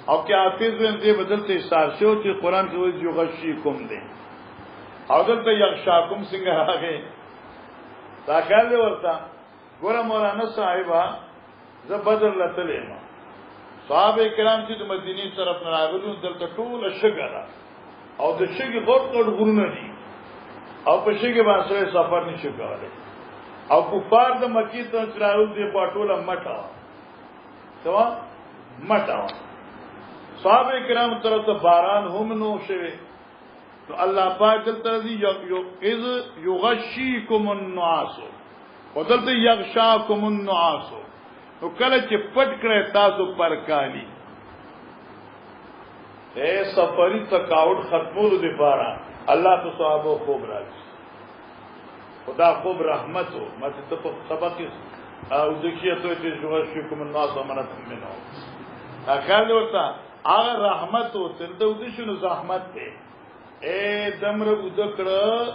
او کې حافظ دې بدلته اشاره شو چې قران کې وایي یغشیکم دې او دلته یغشاکم څنګه راغی دا خیال ورته ګوره مولانا صاحبہ ز بدر لتلې ما صحابه کرام چې د مدینه طرف نه راغلو دلته ټول شګرا او د شګي غوړ غړونه دي او په شګي باندې سفر نشي کولای او کفار د مکی ته چراو دي پټوله مټا سوا مټا صحابه کرام طرف ته باران هم نو شوه تو الله پاک دلته دی یو اذ یغشیکم النعاس ودلته یغشاکم النعاس نو کله چې پټ کړه تاسو پر کالی اے سفری تکاوت ختمولو دی بارا الله تو صحابه خوب راځي خدا خوب رحمت ہو مته ته په سبق او ذکیه ته چې یغشیکم النعاس امنتم منه اخر ورته هغه رحمت او تل د شنو زحمت ته اے دمر ودکړه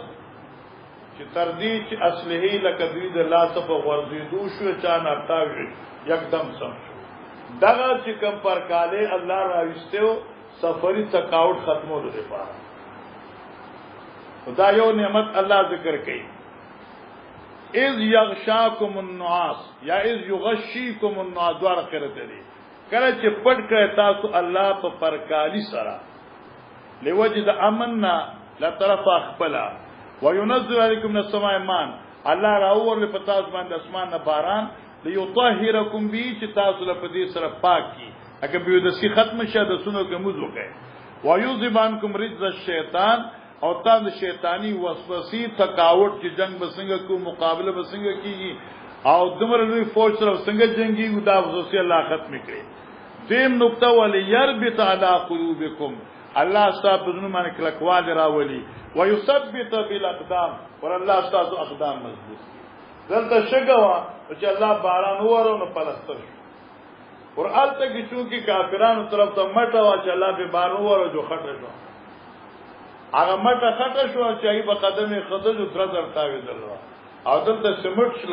چې تر دې چې اصله لکه دوی د الله ته په ورزيدو شو چا نارتاوي یکدم سم شو دغه چې کم پر کاله الله راوستو سفری تکاوت ختمولو لپاره خدا یو نعمت الله ذکر کوي اذ یغشاکم النعاس یا اذ یغشیکم النعاس دوار کرته دي کله چې پټ کړه تاسو الله په پرکالی سره لوجد امننا لا طرف اخبلا وينزل عليكم من السماء ماء الله راور له پتا اسمان د اسمان نه باران ليطهركم به چې تاسو له پدې سره پاک کی اګه به د سی ختم شه د سونو کې موضوع کوي ويذبانكم رجز الشیطان او تاسو شیطانی وسوسې تکاوت چې جنگ بسنګ کو مقابله بسنګ کیږي او دمر لوی فوج سره څنګه جنگي ودا وسوسې الله ختم کړي دیم نقطه ولي يربط على قلوبكم الله ستاسو په باندې کلکوال راولي ويثبت بالاقدام ور الله ستاسو اقدام مضبوط دلته شګوا چې الله باران وره نو پلستر ور الته کې چې کافرانو طرف ته مټه وا چې الله به باران وره جو خټه شو هغه مټه خټه شو چې ای په قدمه خدل تر درتاوي دلوا او دلته سمټ شل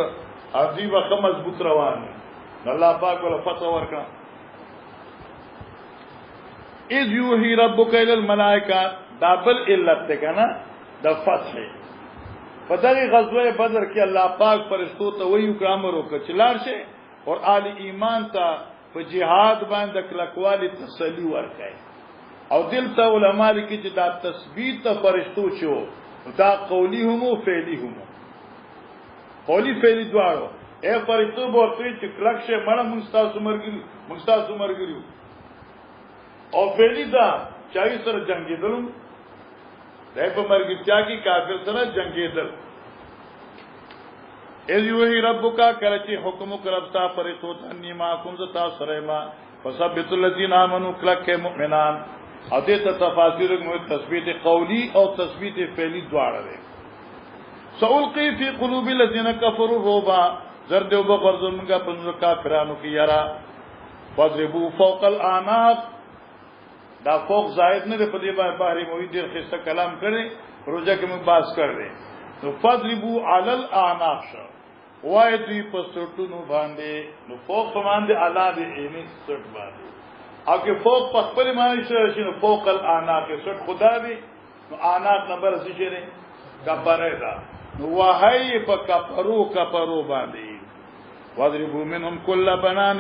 او دی به مضبوط روان الله پاک ول فتح ورکړه اذ یوحی ربک الی الملائکه دابل علت ته کنه د فتح په دغه غزوه بدر کې الله پاک فرشتو ته ویو امر وکړ چې لاړ شي او آل ایمان ته په جهاد باندې کلکوالی تسلی ورکړي او دل ته علماء لیکي چې دا تثبیت ته فرشتو شو دا قولی هم او فعلی هم قولی فعلی دواړو اے فرشتو بوته چې کلک شه مړه مستاسو مرګري او فعلی دا چای سره جنگي دلم دای په مرګتیا کې کافر سره جنگي دل ایوهی ربک کلچی حکم کربتا فرشتو تنی ما کوم زتا سره ما فثبت الذين امنوا کلک مؤمنان او دې ته تفاسیر مو تثبیت قولی او تثبیت فعلی دواړه دي سألقي في قلوب الذين كفروا الرعب زرد او بغرزمګه په کافرانو کې یرا فضربوا فوق الاعناق دا فوق زائد نه په دې باندې بحری موید ډیر خسته کلام کړي روزه کې موږ باس کړل نو فضربوا على الاعناق وای دوی په سټونو باندې نو فوق باندې اعلی دې اینی سټ باندې او کې فوق په خپل معنی شي نو فوق الاعناق سټ خدا دې نو اعناق نمبر څه شي نه کفاره دا نو وای په کفرو باندې وضربوا منهم كل بنان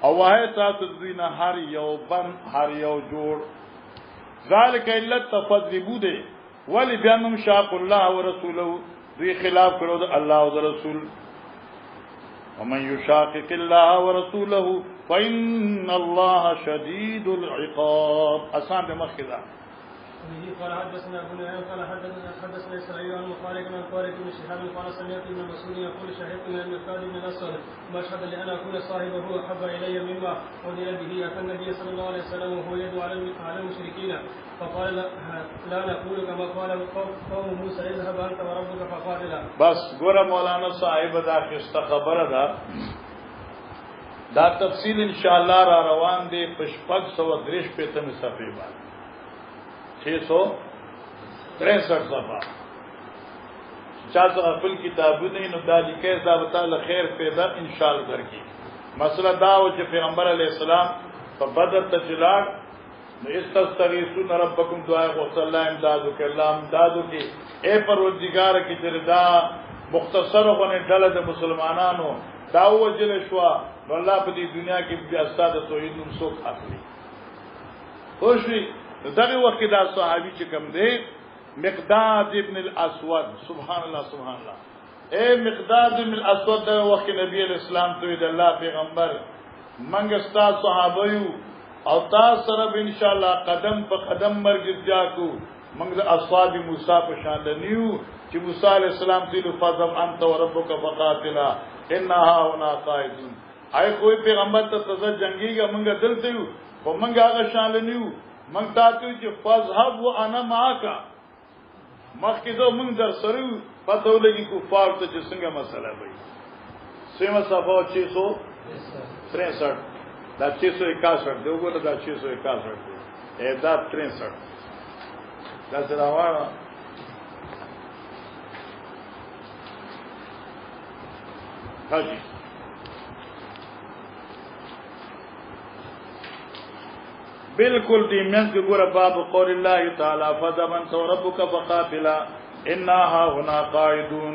او وای تاسو دوی نه هر یو بن هر یو جوړ ذالک الا تفضربوا دې ولی بیانم شاق الله ورسوله دوی خلاف کړو د الله او د رسول ومن يشاقق الله ورسوله فإن الله شديد العقاب آسان به مخکې
قال حدثنا ابو نعيم قال حدثنا اسرائيل عن مخارج عن طارق بن شهاب قال سمعت ابن مسعود يقول شهدت من المقداد بن الاسود مشهدا لان اكون صاحبه احب الي مما ودل به اتى النبي صلى الله عليه وسلم وهو يدعو على المشركين فقال لا نقول كما قال قوم موسى اذهب انت وربك فقاتلا. بس
ګوره مولانا صاحب دا خسته خبره ده دا تفصیل ان شاء الله را روان دي پشپک 103 په تم صفحه باندې 663 صفحه چاته خپل کتابونه نو دا لیکه دا تعالی خیر پیدا ان شاء الله درکې مسله دا او چې پیغمبر علی السلام په بدر ته چلاړ نو استغیثون ربکم دعا او صلی الله امدادو کې الله امدادو کې اے پروردگار کې دردا مختصر غونه ډله د مسلمانانو دا وجل شو نو الله په دې دنیا کې بیا استاد توحید نوم څوک اخلي خوشي دغه وخت دا صحابي چې کوم دی مقداد ابن الاسود سبحان الله سبحان الله اے مقداد ابن الاسود دا وخت نبی اسلام ته د الله پیغمبر منګستا صحابه یو او تاسو سره ان شاء الله قدم په قدم مرګ ځا کو منګ اصحاب موسی په شان نیو چې موسی علی السلام ته فضل انت وربک فقاتلا انها هنا قائدون آی کوئی پیغمبر ته تزه جنگیږي منګ دلته یو او منګ هغه شان نیو منګ تاسو چې فذهب وانا معك مخکې زه منګ در سره پته ولګي کفار ته چې څنګه مسله وي سیمه صفه 663 دا 661 دی وګوره دا 661 دی دا 63 دا څنګه حاجی بالکل دی من کې ګوره باب قول الله تعالی فذبن ربک فقاتلا انها هنا قاعدون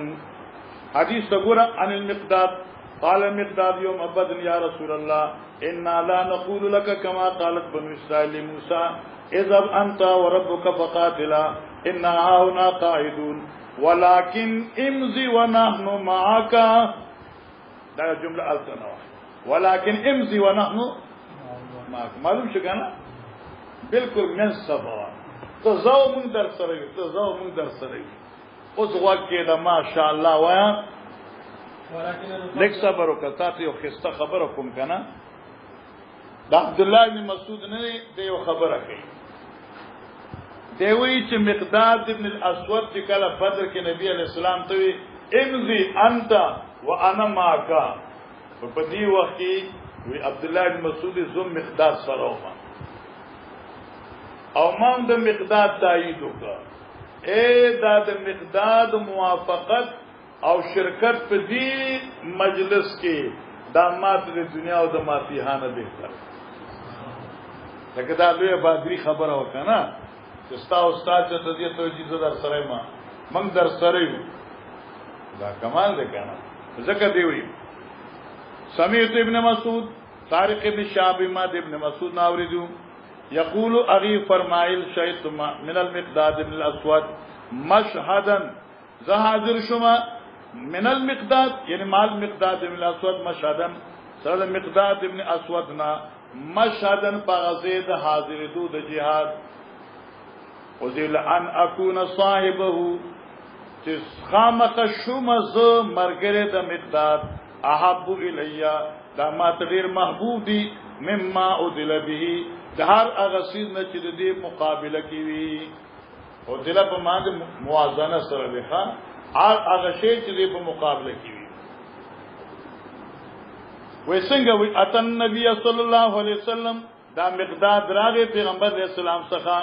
حدیث ګوره عن المقداد قال المقداد يوم ابد يا رسول الله انا لا نقول لك كما قالت بنو اسرائيل موسى اذهب انت وربك فقاتلا انها هنا قاعدون ولكن امضي ونحن معك دا جمله التنا ولكن امضي ونحن معك معلوم شو کنه بالکل من صفا تزاو من در سره تزاو من در سره اوس واکه دا ماشاءالله وایا لیک صبر وکړه ته یو خسته خبره کوم کنه دا عبد الله بن مسعود نه دی یو خبره کوي دی وی چې مقداد ابن الاسود چې کله بدر کې نبی علی السلام ته وی امضي انت وانا معك په دې وخت کې وی عبد الله بن مسعود زم مقداد سره و او مان د مقداد تایید وکړه اے دا د مقداد موافقت او شرکت په دې مجلس کې دا مات د دنیا او د ماتیحانه بهتر لکه دا لوی بادری خبره وکړه چې ستا استاد ته دې توجیه در سره ما من در سره یو دا کمال ده کنه ځکه دی وی سمعت ابن مسعود طارق ابن شهاب ما ابن مسعود ناوریدو یقول اغي فرمایل شهید من المقداد ابن الاسود مشهدا ذ حاضر شما من المقداد یعنی مال مقداد ابن الاسود مشهدا سره مقداد ابن اسودنا مشهدا فغزید حاضر دو د جهاد وذل ان اكون صاحبه چې خامخ شوم ز مرګره د مقداد احب الیا دا ما تغیر محبوب دی مما ادل به د هر هغه سیز نه چې د دې مقابله کوي او دل په ماده موازنه سره ده هغه شی چې د په مقابله کوي وې څنګه وي اتن نبی صلی الله علیه وسلم دا مقداد راغه پیغمبر علیہ السلام څخه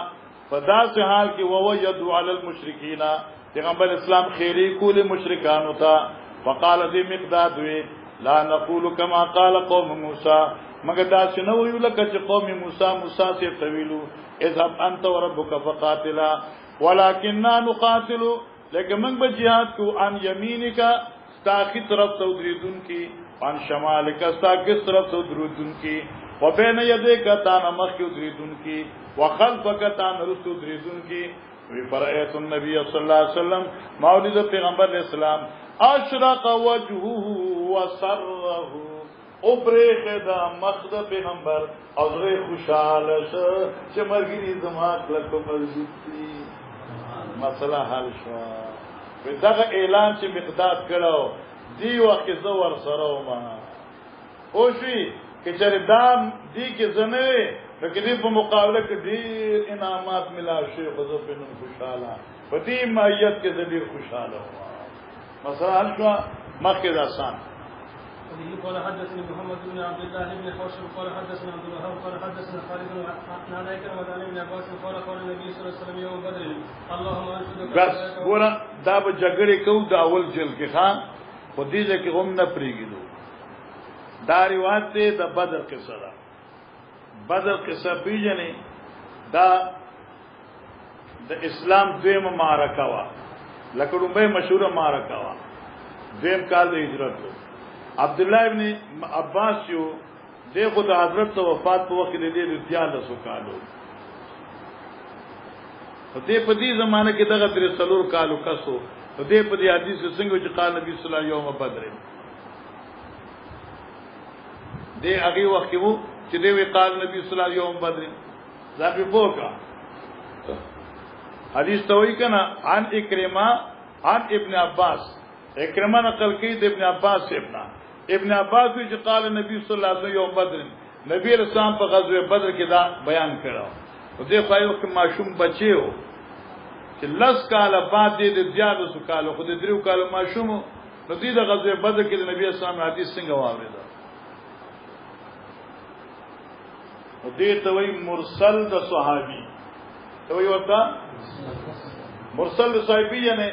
په داسې حال کې ووجدوا علی المشرکین پیغمبر اسلام خیری کول مشرکان ہوتا فقال ذی مقداد وی لا نقول كما قال قوم موسی مگر دا شنو ویل کچ قوم موسی سے طویلو اذهب انت وربك فقاتلا ولكننا نقاتل لیکن من به jihad کو ان یمینک استاخی طرف سے دریدون کی ان شمالک استاخی طرف سے دریدون کی وبین یدیک تان مخ کی دریدون کی وخلفک تان رسو دریدون کی وی فرایت النبی صلی الله علیه وسلم مولد پیغمبر علیہ السلام اشرق وجهه وسره ابرخ دا مخد پیغمبر او زغی خوشحاله شه چه مرگی زمان کلکو مزید دی مسئله حل شوا وی دغه اعلان چې مقداد کړو دی وخت زور سره ما خوشي کې چر دام دی کې زنه لکه دې په مقابله کې ډیر انعامات ملا شیخ حضرت بن خوشاله په دې مایت کې ډیر خوشاله و مثلا شو مخکې آسان
قال حدثني محمد بن عبد الله بن حوشب قال حدثنا عبد الوهاب قال حدثنا خالد بن ناديك وعن ابن عباس قال قال النبي صلى الله عليه وسلم يوم بدر اللهم انشدك
بس ګور دا به جګړه کو د اول جل کې خان خو دې کې هم نه پریږدو دا روایت ته د بدر قصه ده بدر قصه پیژنې دا د اسلام دویمه معرکه وا لکه لومبه مشهوره معرکه وا دویم کال د هجرت عبد الله ابن عباس یو دغه د حضرت وفات په وخت کې د دیاله سو کالو دې په دې زمانه کې دغه در څلور کالو کسو دې په دې حدیث څنګه چې قال نبی صلی الله علیه وسلم یوم بدر دې هغه وخت کې وو چې دې وی قال نبی صلی الله علیه وسلم یوم بدر ځکه پوکا حدیث توي کنا عن اکرمه عن ابن عباس اکرمه نقل کړي د ابن عباس ابن عباس چې قال نبی صلی الله علیه وسلم یوم بدر نبی رسول په غزوه بدر کې دا بیان کړو دې خایو کې معصوم بچیو چې لس کال بعد دې زیاده سو کالو خو دې درو کالو معصوم نو دې د غزوه بدر کې د نبی اسلام حدیث څنګه واورید او دې ته وی مرسل د صحابي ته وی ورته مرسل د صحابي یعنی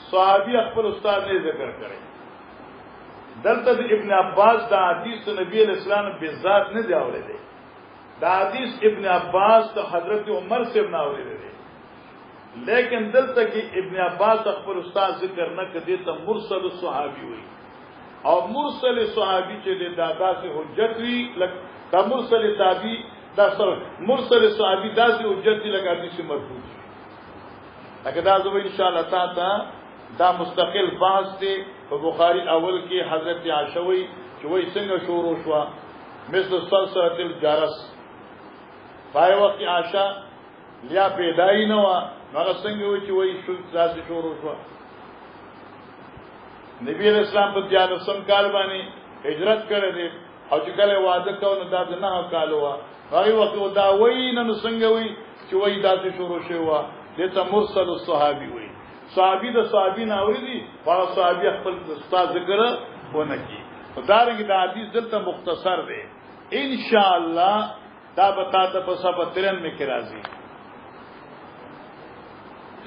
صحابي خپل استاد نه ذکر کړي دلته ابن عباس دا حدیث نبی اسلام به ذات نه دی اورېدی دا حدیث ابن عباس ته حضرت عمر سے ابن اورېدی لیکن دلته کې ابن عباس خپل استاد ذکر نه کړي ته مرسل صحابي وي او مرسل صحابي چې د دادا سے حجت وی لکه مرسل تابعی دا سره مرسل صحابي دا سے حجت لکه حدیث مرفوع لکه دا زو ان شاء الله تعالی دا مستقل بحث دی په بخاری اول کې حضرت عائشہ وی چې وای څنګه شروع شو مثل سلسله الجرس پای وخت عائشہ لیا پیدای نه و هغه څنګه وی چې وای شو ځاسي شروع شو نبی اسلام په 13 کال باندې هجرت کړی دی او چې کله واده کوو نو دا نه کالو وا هغه وخت دا وای نه څنګه وی چې وای داسې شروع شو دته مرسل الصحابي وی صحابي د صحابي نه اوریدي او صحابي خپل استاد ذکر ونه کی دارنګ د حدیث دلته مختصر دی ان شاء الله دا بتا ته په صفحه 93 کې راځي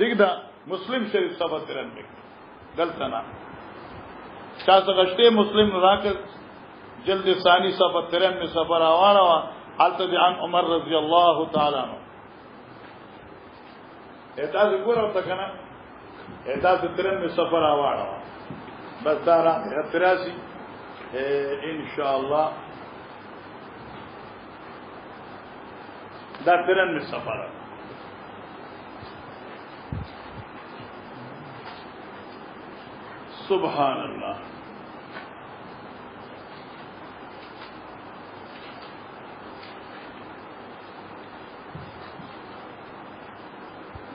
ٹھیک ده مسلم شریف صفحه 93 دلته نه تاسو غشته مسلم راکړ جلد ثانی صفحه 93 صفحه راوړه حالت عن عمر رضی الله تعالی عنہ اته ګورو تا کنه اته 93 سفر آواړه بس دارا 83 ان شاء الله دا 93 سفر سبحان الله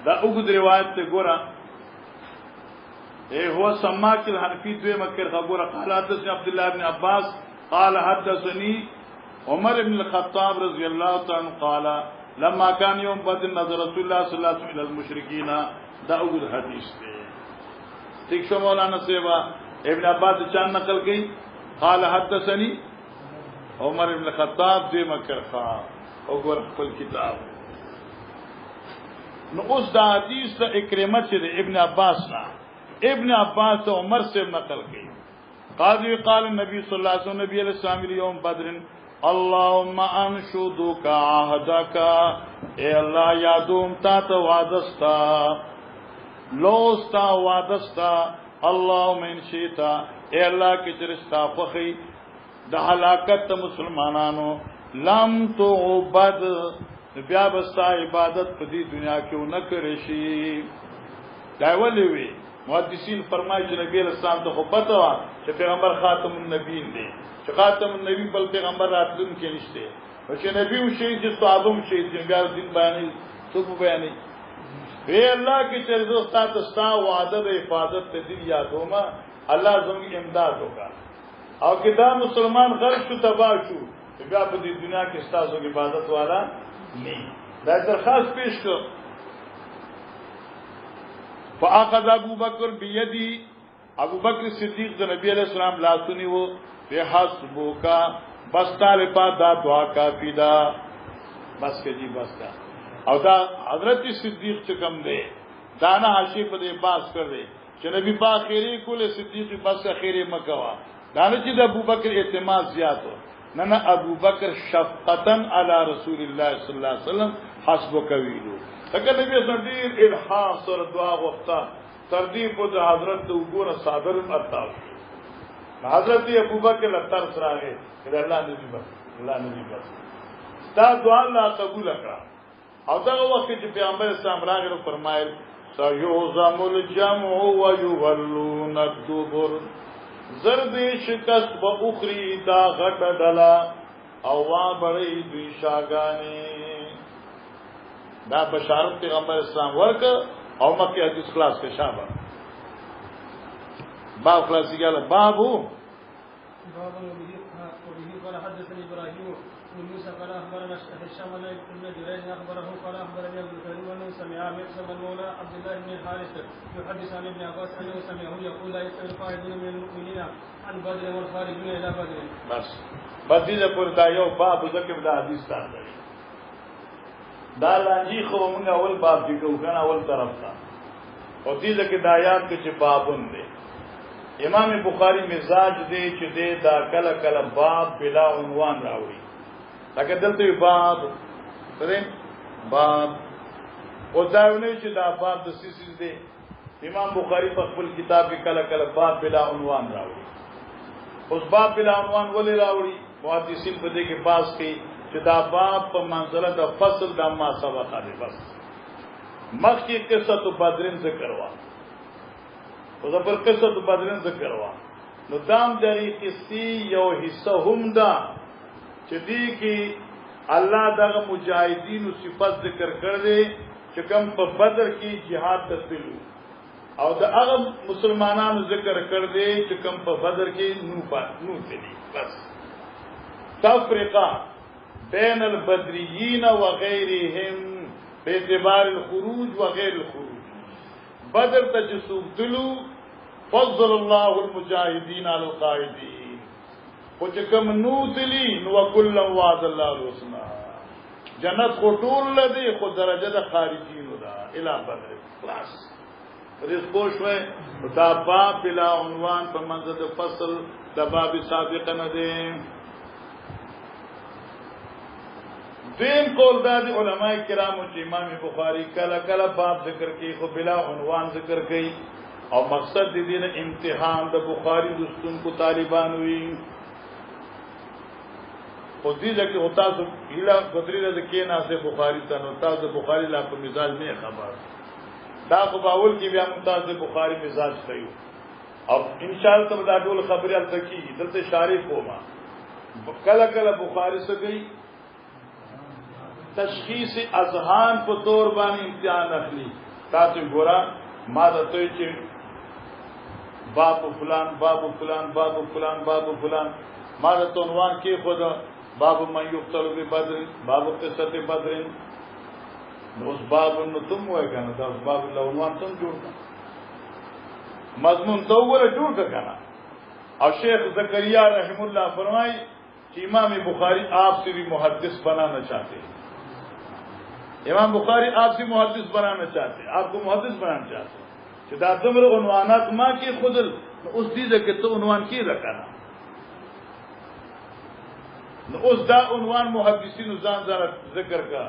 دا اوږد روایت ته ګوره هو سماك الحنفي دوی مکر خبره قال حدثني عبد الله بن عباس قال حدثني عمر بن الخطاب رضي الله تعالى قال لما كان يوم بدر نظر رسول الله صلى الله عليه وسلم الى المشركين دا اوږد حدیث دی ٹھیک شو مولانا سیوا ابن عباس چا نقل کړي قال حدثني عمر بن الخطاب دوی مکر خا او ګور خپل کتاب نو اوس دا حدیث ته اکرمه چې ابن عباس نه ابن عباس عمر سے نقل کی قاضی قال النبي صلی اللہ علیہ وسلم نبی علیہ السلام یوم بدر اللهم انشدک عهدک اے اللہ یادوم تا تو وعدستا لوستا وعدستا اللهم ان شئت اے اللہ کی چرستا فخی د ہلاکت مسلمانانو لم تعبد بیا بستا عبادت په دې دنیا کې ونه کړی شي. دا ولې وی محدثین فرمایي چې نبی اسلام ته خو پته و چې پیغمبر خاتم النبیین دی، چې خاتم النبی بل پیغمبر راتلون کې نشته، او چې نبی و شي چې صحابه و شي چې بیا دین باندې څه بیانې. وی الله کې چې زه ستاسو ستا وعده د حفاظت ته دین یادوما، الله زموږ امداد وکړه. او کې دا مسلمان غرق شو تباہ شو، بیا په دې دنیا کې ستاسو عبادت والا نه. دا درخواست پیش کړ. فاخذ ابو بکر بيدي، ابو بکر صدیق د نبی علیہ السلام لاسونی وو، به حسبو کا بس تعالی پا دا دعا کافی دا، بس کې جی بس کا. او دا حضرت صدیق چکم دے دانا حاشی په دې باس کړ دے چې نبی پاک خیری کول صدیق بس خیری مکوا. دانه چې د ابو بکر اعتماد زیات و، نه ابو بکر شفقتا علی رسول الله صلی الله علیه وسلم حسبک ویلو. اگر نبی صلی الله علیه وسلم الحام سره دعا وغوښتا تردید په حضرت د وګوره صادر ارتاو. حضرت ابو بکر لتر سره راغی چې الله نبی بس، الله نبی بس دا دعا الله قبول کړه. او دا وخت چې پیغمبر اسلام راغی فرمایل سيهزم الجمع ويولون الدبر، زرد شکست با اخری دا غٹ ڈلا او وان بڑی دوی شاگانی. دا بشارت پیغمبر اسلام ورک او مکی حدیث خلاص کے شابه باب خلاصی گیا بابو
وبه قال حدثني ابراهيم بن موسى قال اخبرنا هشام بن جريج اخبره قال اخبرني ابو الكريم انه سمع مقسم المولى عبد الله بن الحارث يحدث عن ابن عباس انه سمعه يقول لا يستوي القاعدون من المؤمنين عن بدر والخارجون الى بدر.
بس دې پر دا یو باب ذکر د حدیث تان دی. دا لانجی خو موږ اول باب کې کوو کنه اول طرف تا، او دې ځکه د آیات کې چې بابون دی. امام بخاری مزاج دی چې دې دا کله کله باب بلا عنوان راوړي، لکه دلته باب سره باب او ځاونه چې دا باب د سیسیز دی. امام بخاری په خپل کتاب کې کله کله باب بلا عنوان راوړي. اوس باب بلا عنوان ولې راوړي؟ محدثین په دې کې باس کوي چې دا باب په منزله د فصل د ما سبق دی. بس مخکې قصه بدرین ذکر وا، او دا پر قصه بدرین ذکر وا، نو دام دغه قصې یو حصہ هم دا چې دې کې الله دغه مجاهدینو صفات ذکر کړل چې کوم په بدر کې jihad ته تلو، او دا هغه مسلمانانو ذکر کړل چې کوم په بدر کې نو تلي. بس تفریقہ بین البدریین وغیرهم باعتبار الخروج وغیر الخروج. بدر تجسوب دلو فضل الله المجاهدین علی القاعدین، او چې کوم نو دلی نو کل وعد الله الحسنى، جنت کو ټول لدی خو درجه د خارجین دا الی بدر خلاص. رس پوښوي دا باب بلا عنوان په منځ د فصل د باب سابق نه دی. دین قول دا دی علماء کرامو چې امام بخاری کله کله باب ذکر کوي خو بلا عنوان ذکر کوي، او مقصد دې نه امتحان د بخاری دستون کو طالبان وي. او دې ځکه ہوتا سو هیلا بدری د کې نه سه بخاری ته نو تاسو بخاری لا په مثال نه خبر دا خو باول کې بیا ممتاز بخاری مزاج کوي. او ان شاء الله تم دا ټول خبرې ال تکي دلته شارح کوما. کله کله بخاری سره کوي تشخیص اذهان په طور باندې امتحان اخلي. تاسو ګورا ما ته چې باب فلان باب فلان باب فلان باب فلان ما ته عنوان کې خود باب من یقتل ببدر باب قصه بدر، نو اس باب نو تم وای کنه دا باب له عنوان تم جوړ کړه، مضمون تو وګوره جوړ کړه. او شیخ زکریا رحم الله فرمای کہ امام بخاری آپ سے بھی محدث بنانا چاہتے ہیں. امام بخاری آپ سے محدث بنانا چاہتے ہیں، آپ کو محدث بنانا چاہتے ہیں کہ دا دمر عنوانات ما کی خودل اس دیزه کہ تو عنوان کی رکھنا اس دا عنوان محدثین ځان ځان ذکر کا.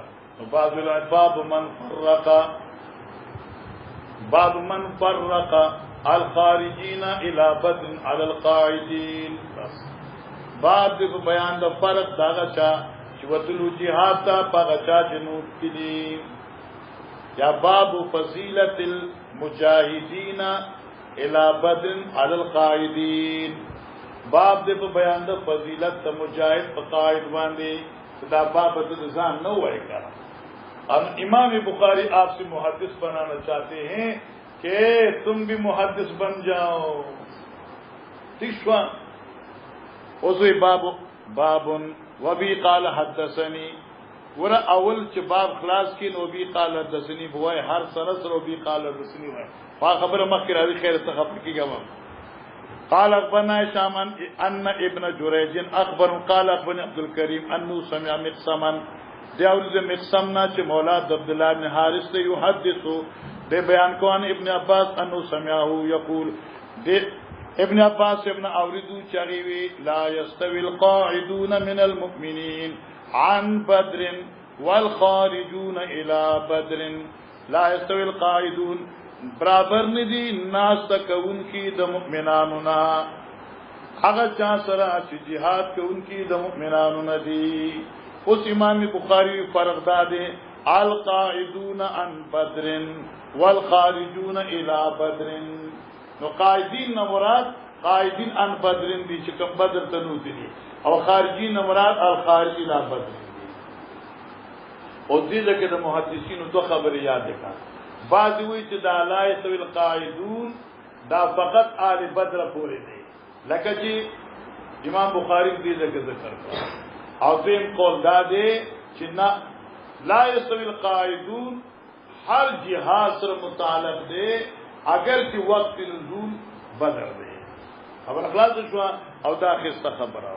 باب من فرق الخارجین الى بدر على القاعدین. بس باب دې بیان د فرق داغه چا چې چې وتلو جهاد ته پغچا جنوب کړي یا باب فضیلت المجاهدین الى بدر علی القائدین باب دې په بیان د فضیلت د مجاهد په قائد باندې دا باب د ځان نه وای کړه اب امام بخاری آپ سے محدث بنانا چاہتے ہیں کہ تم بھی محدث بن جاؤ تشوا اوزوی باب وبی قال حدثنی ورا اول چې باب خلاص کین وبی قال حدثنی بوای هر سره سره وبی قال حدثنی وای فا خبر مخکې راځي خیر څه خبر کیږم قال اخبرنا هشام ان ابن جريج اخبر قال اخبرني عبد الكريم انه سمع مقسما دیاول مقسمنا چې مولا عبد الله بن حارث ته يحدثو د بیان کوان ابن عباس انه سمعه يقول ابن عباس ابن اوردو چغیوی لا يستوي القاعدون من المؤمنين عن بدر والخارجون الى بدر لا يستوي القاعدون برابر ندی ناس تکون کی د مؤمنانو نا هغه چا سره چې jihad کوون کی د مؤمنانو ندی اوس امام بخاری فرق داده القاعدون عن بدر والخارجون الى بدر نو قائدین مراد قائدین عن بدر دي چې کوم بدر ته نو دي او خارجین مراد الخارج الى بدر او دې ځکه د محدثینو دوه خبرې یاد کړه بعض وی چې دا لا يستوي القاعدون دا فقط آل بدر پورې دي لکه چې امام بخاری دې ځکه ذکر کړ او دیم قول دا دی چې لا يستوي القاعدون هر جهاد سره متعلق دی اگر چې وقت نزول بدر دی خبر خلاص شو او دا خسته خبره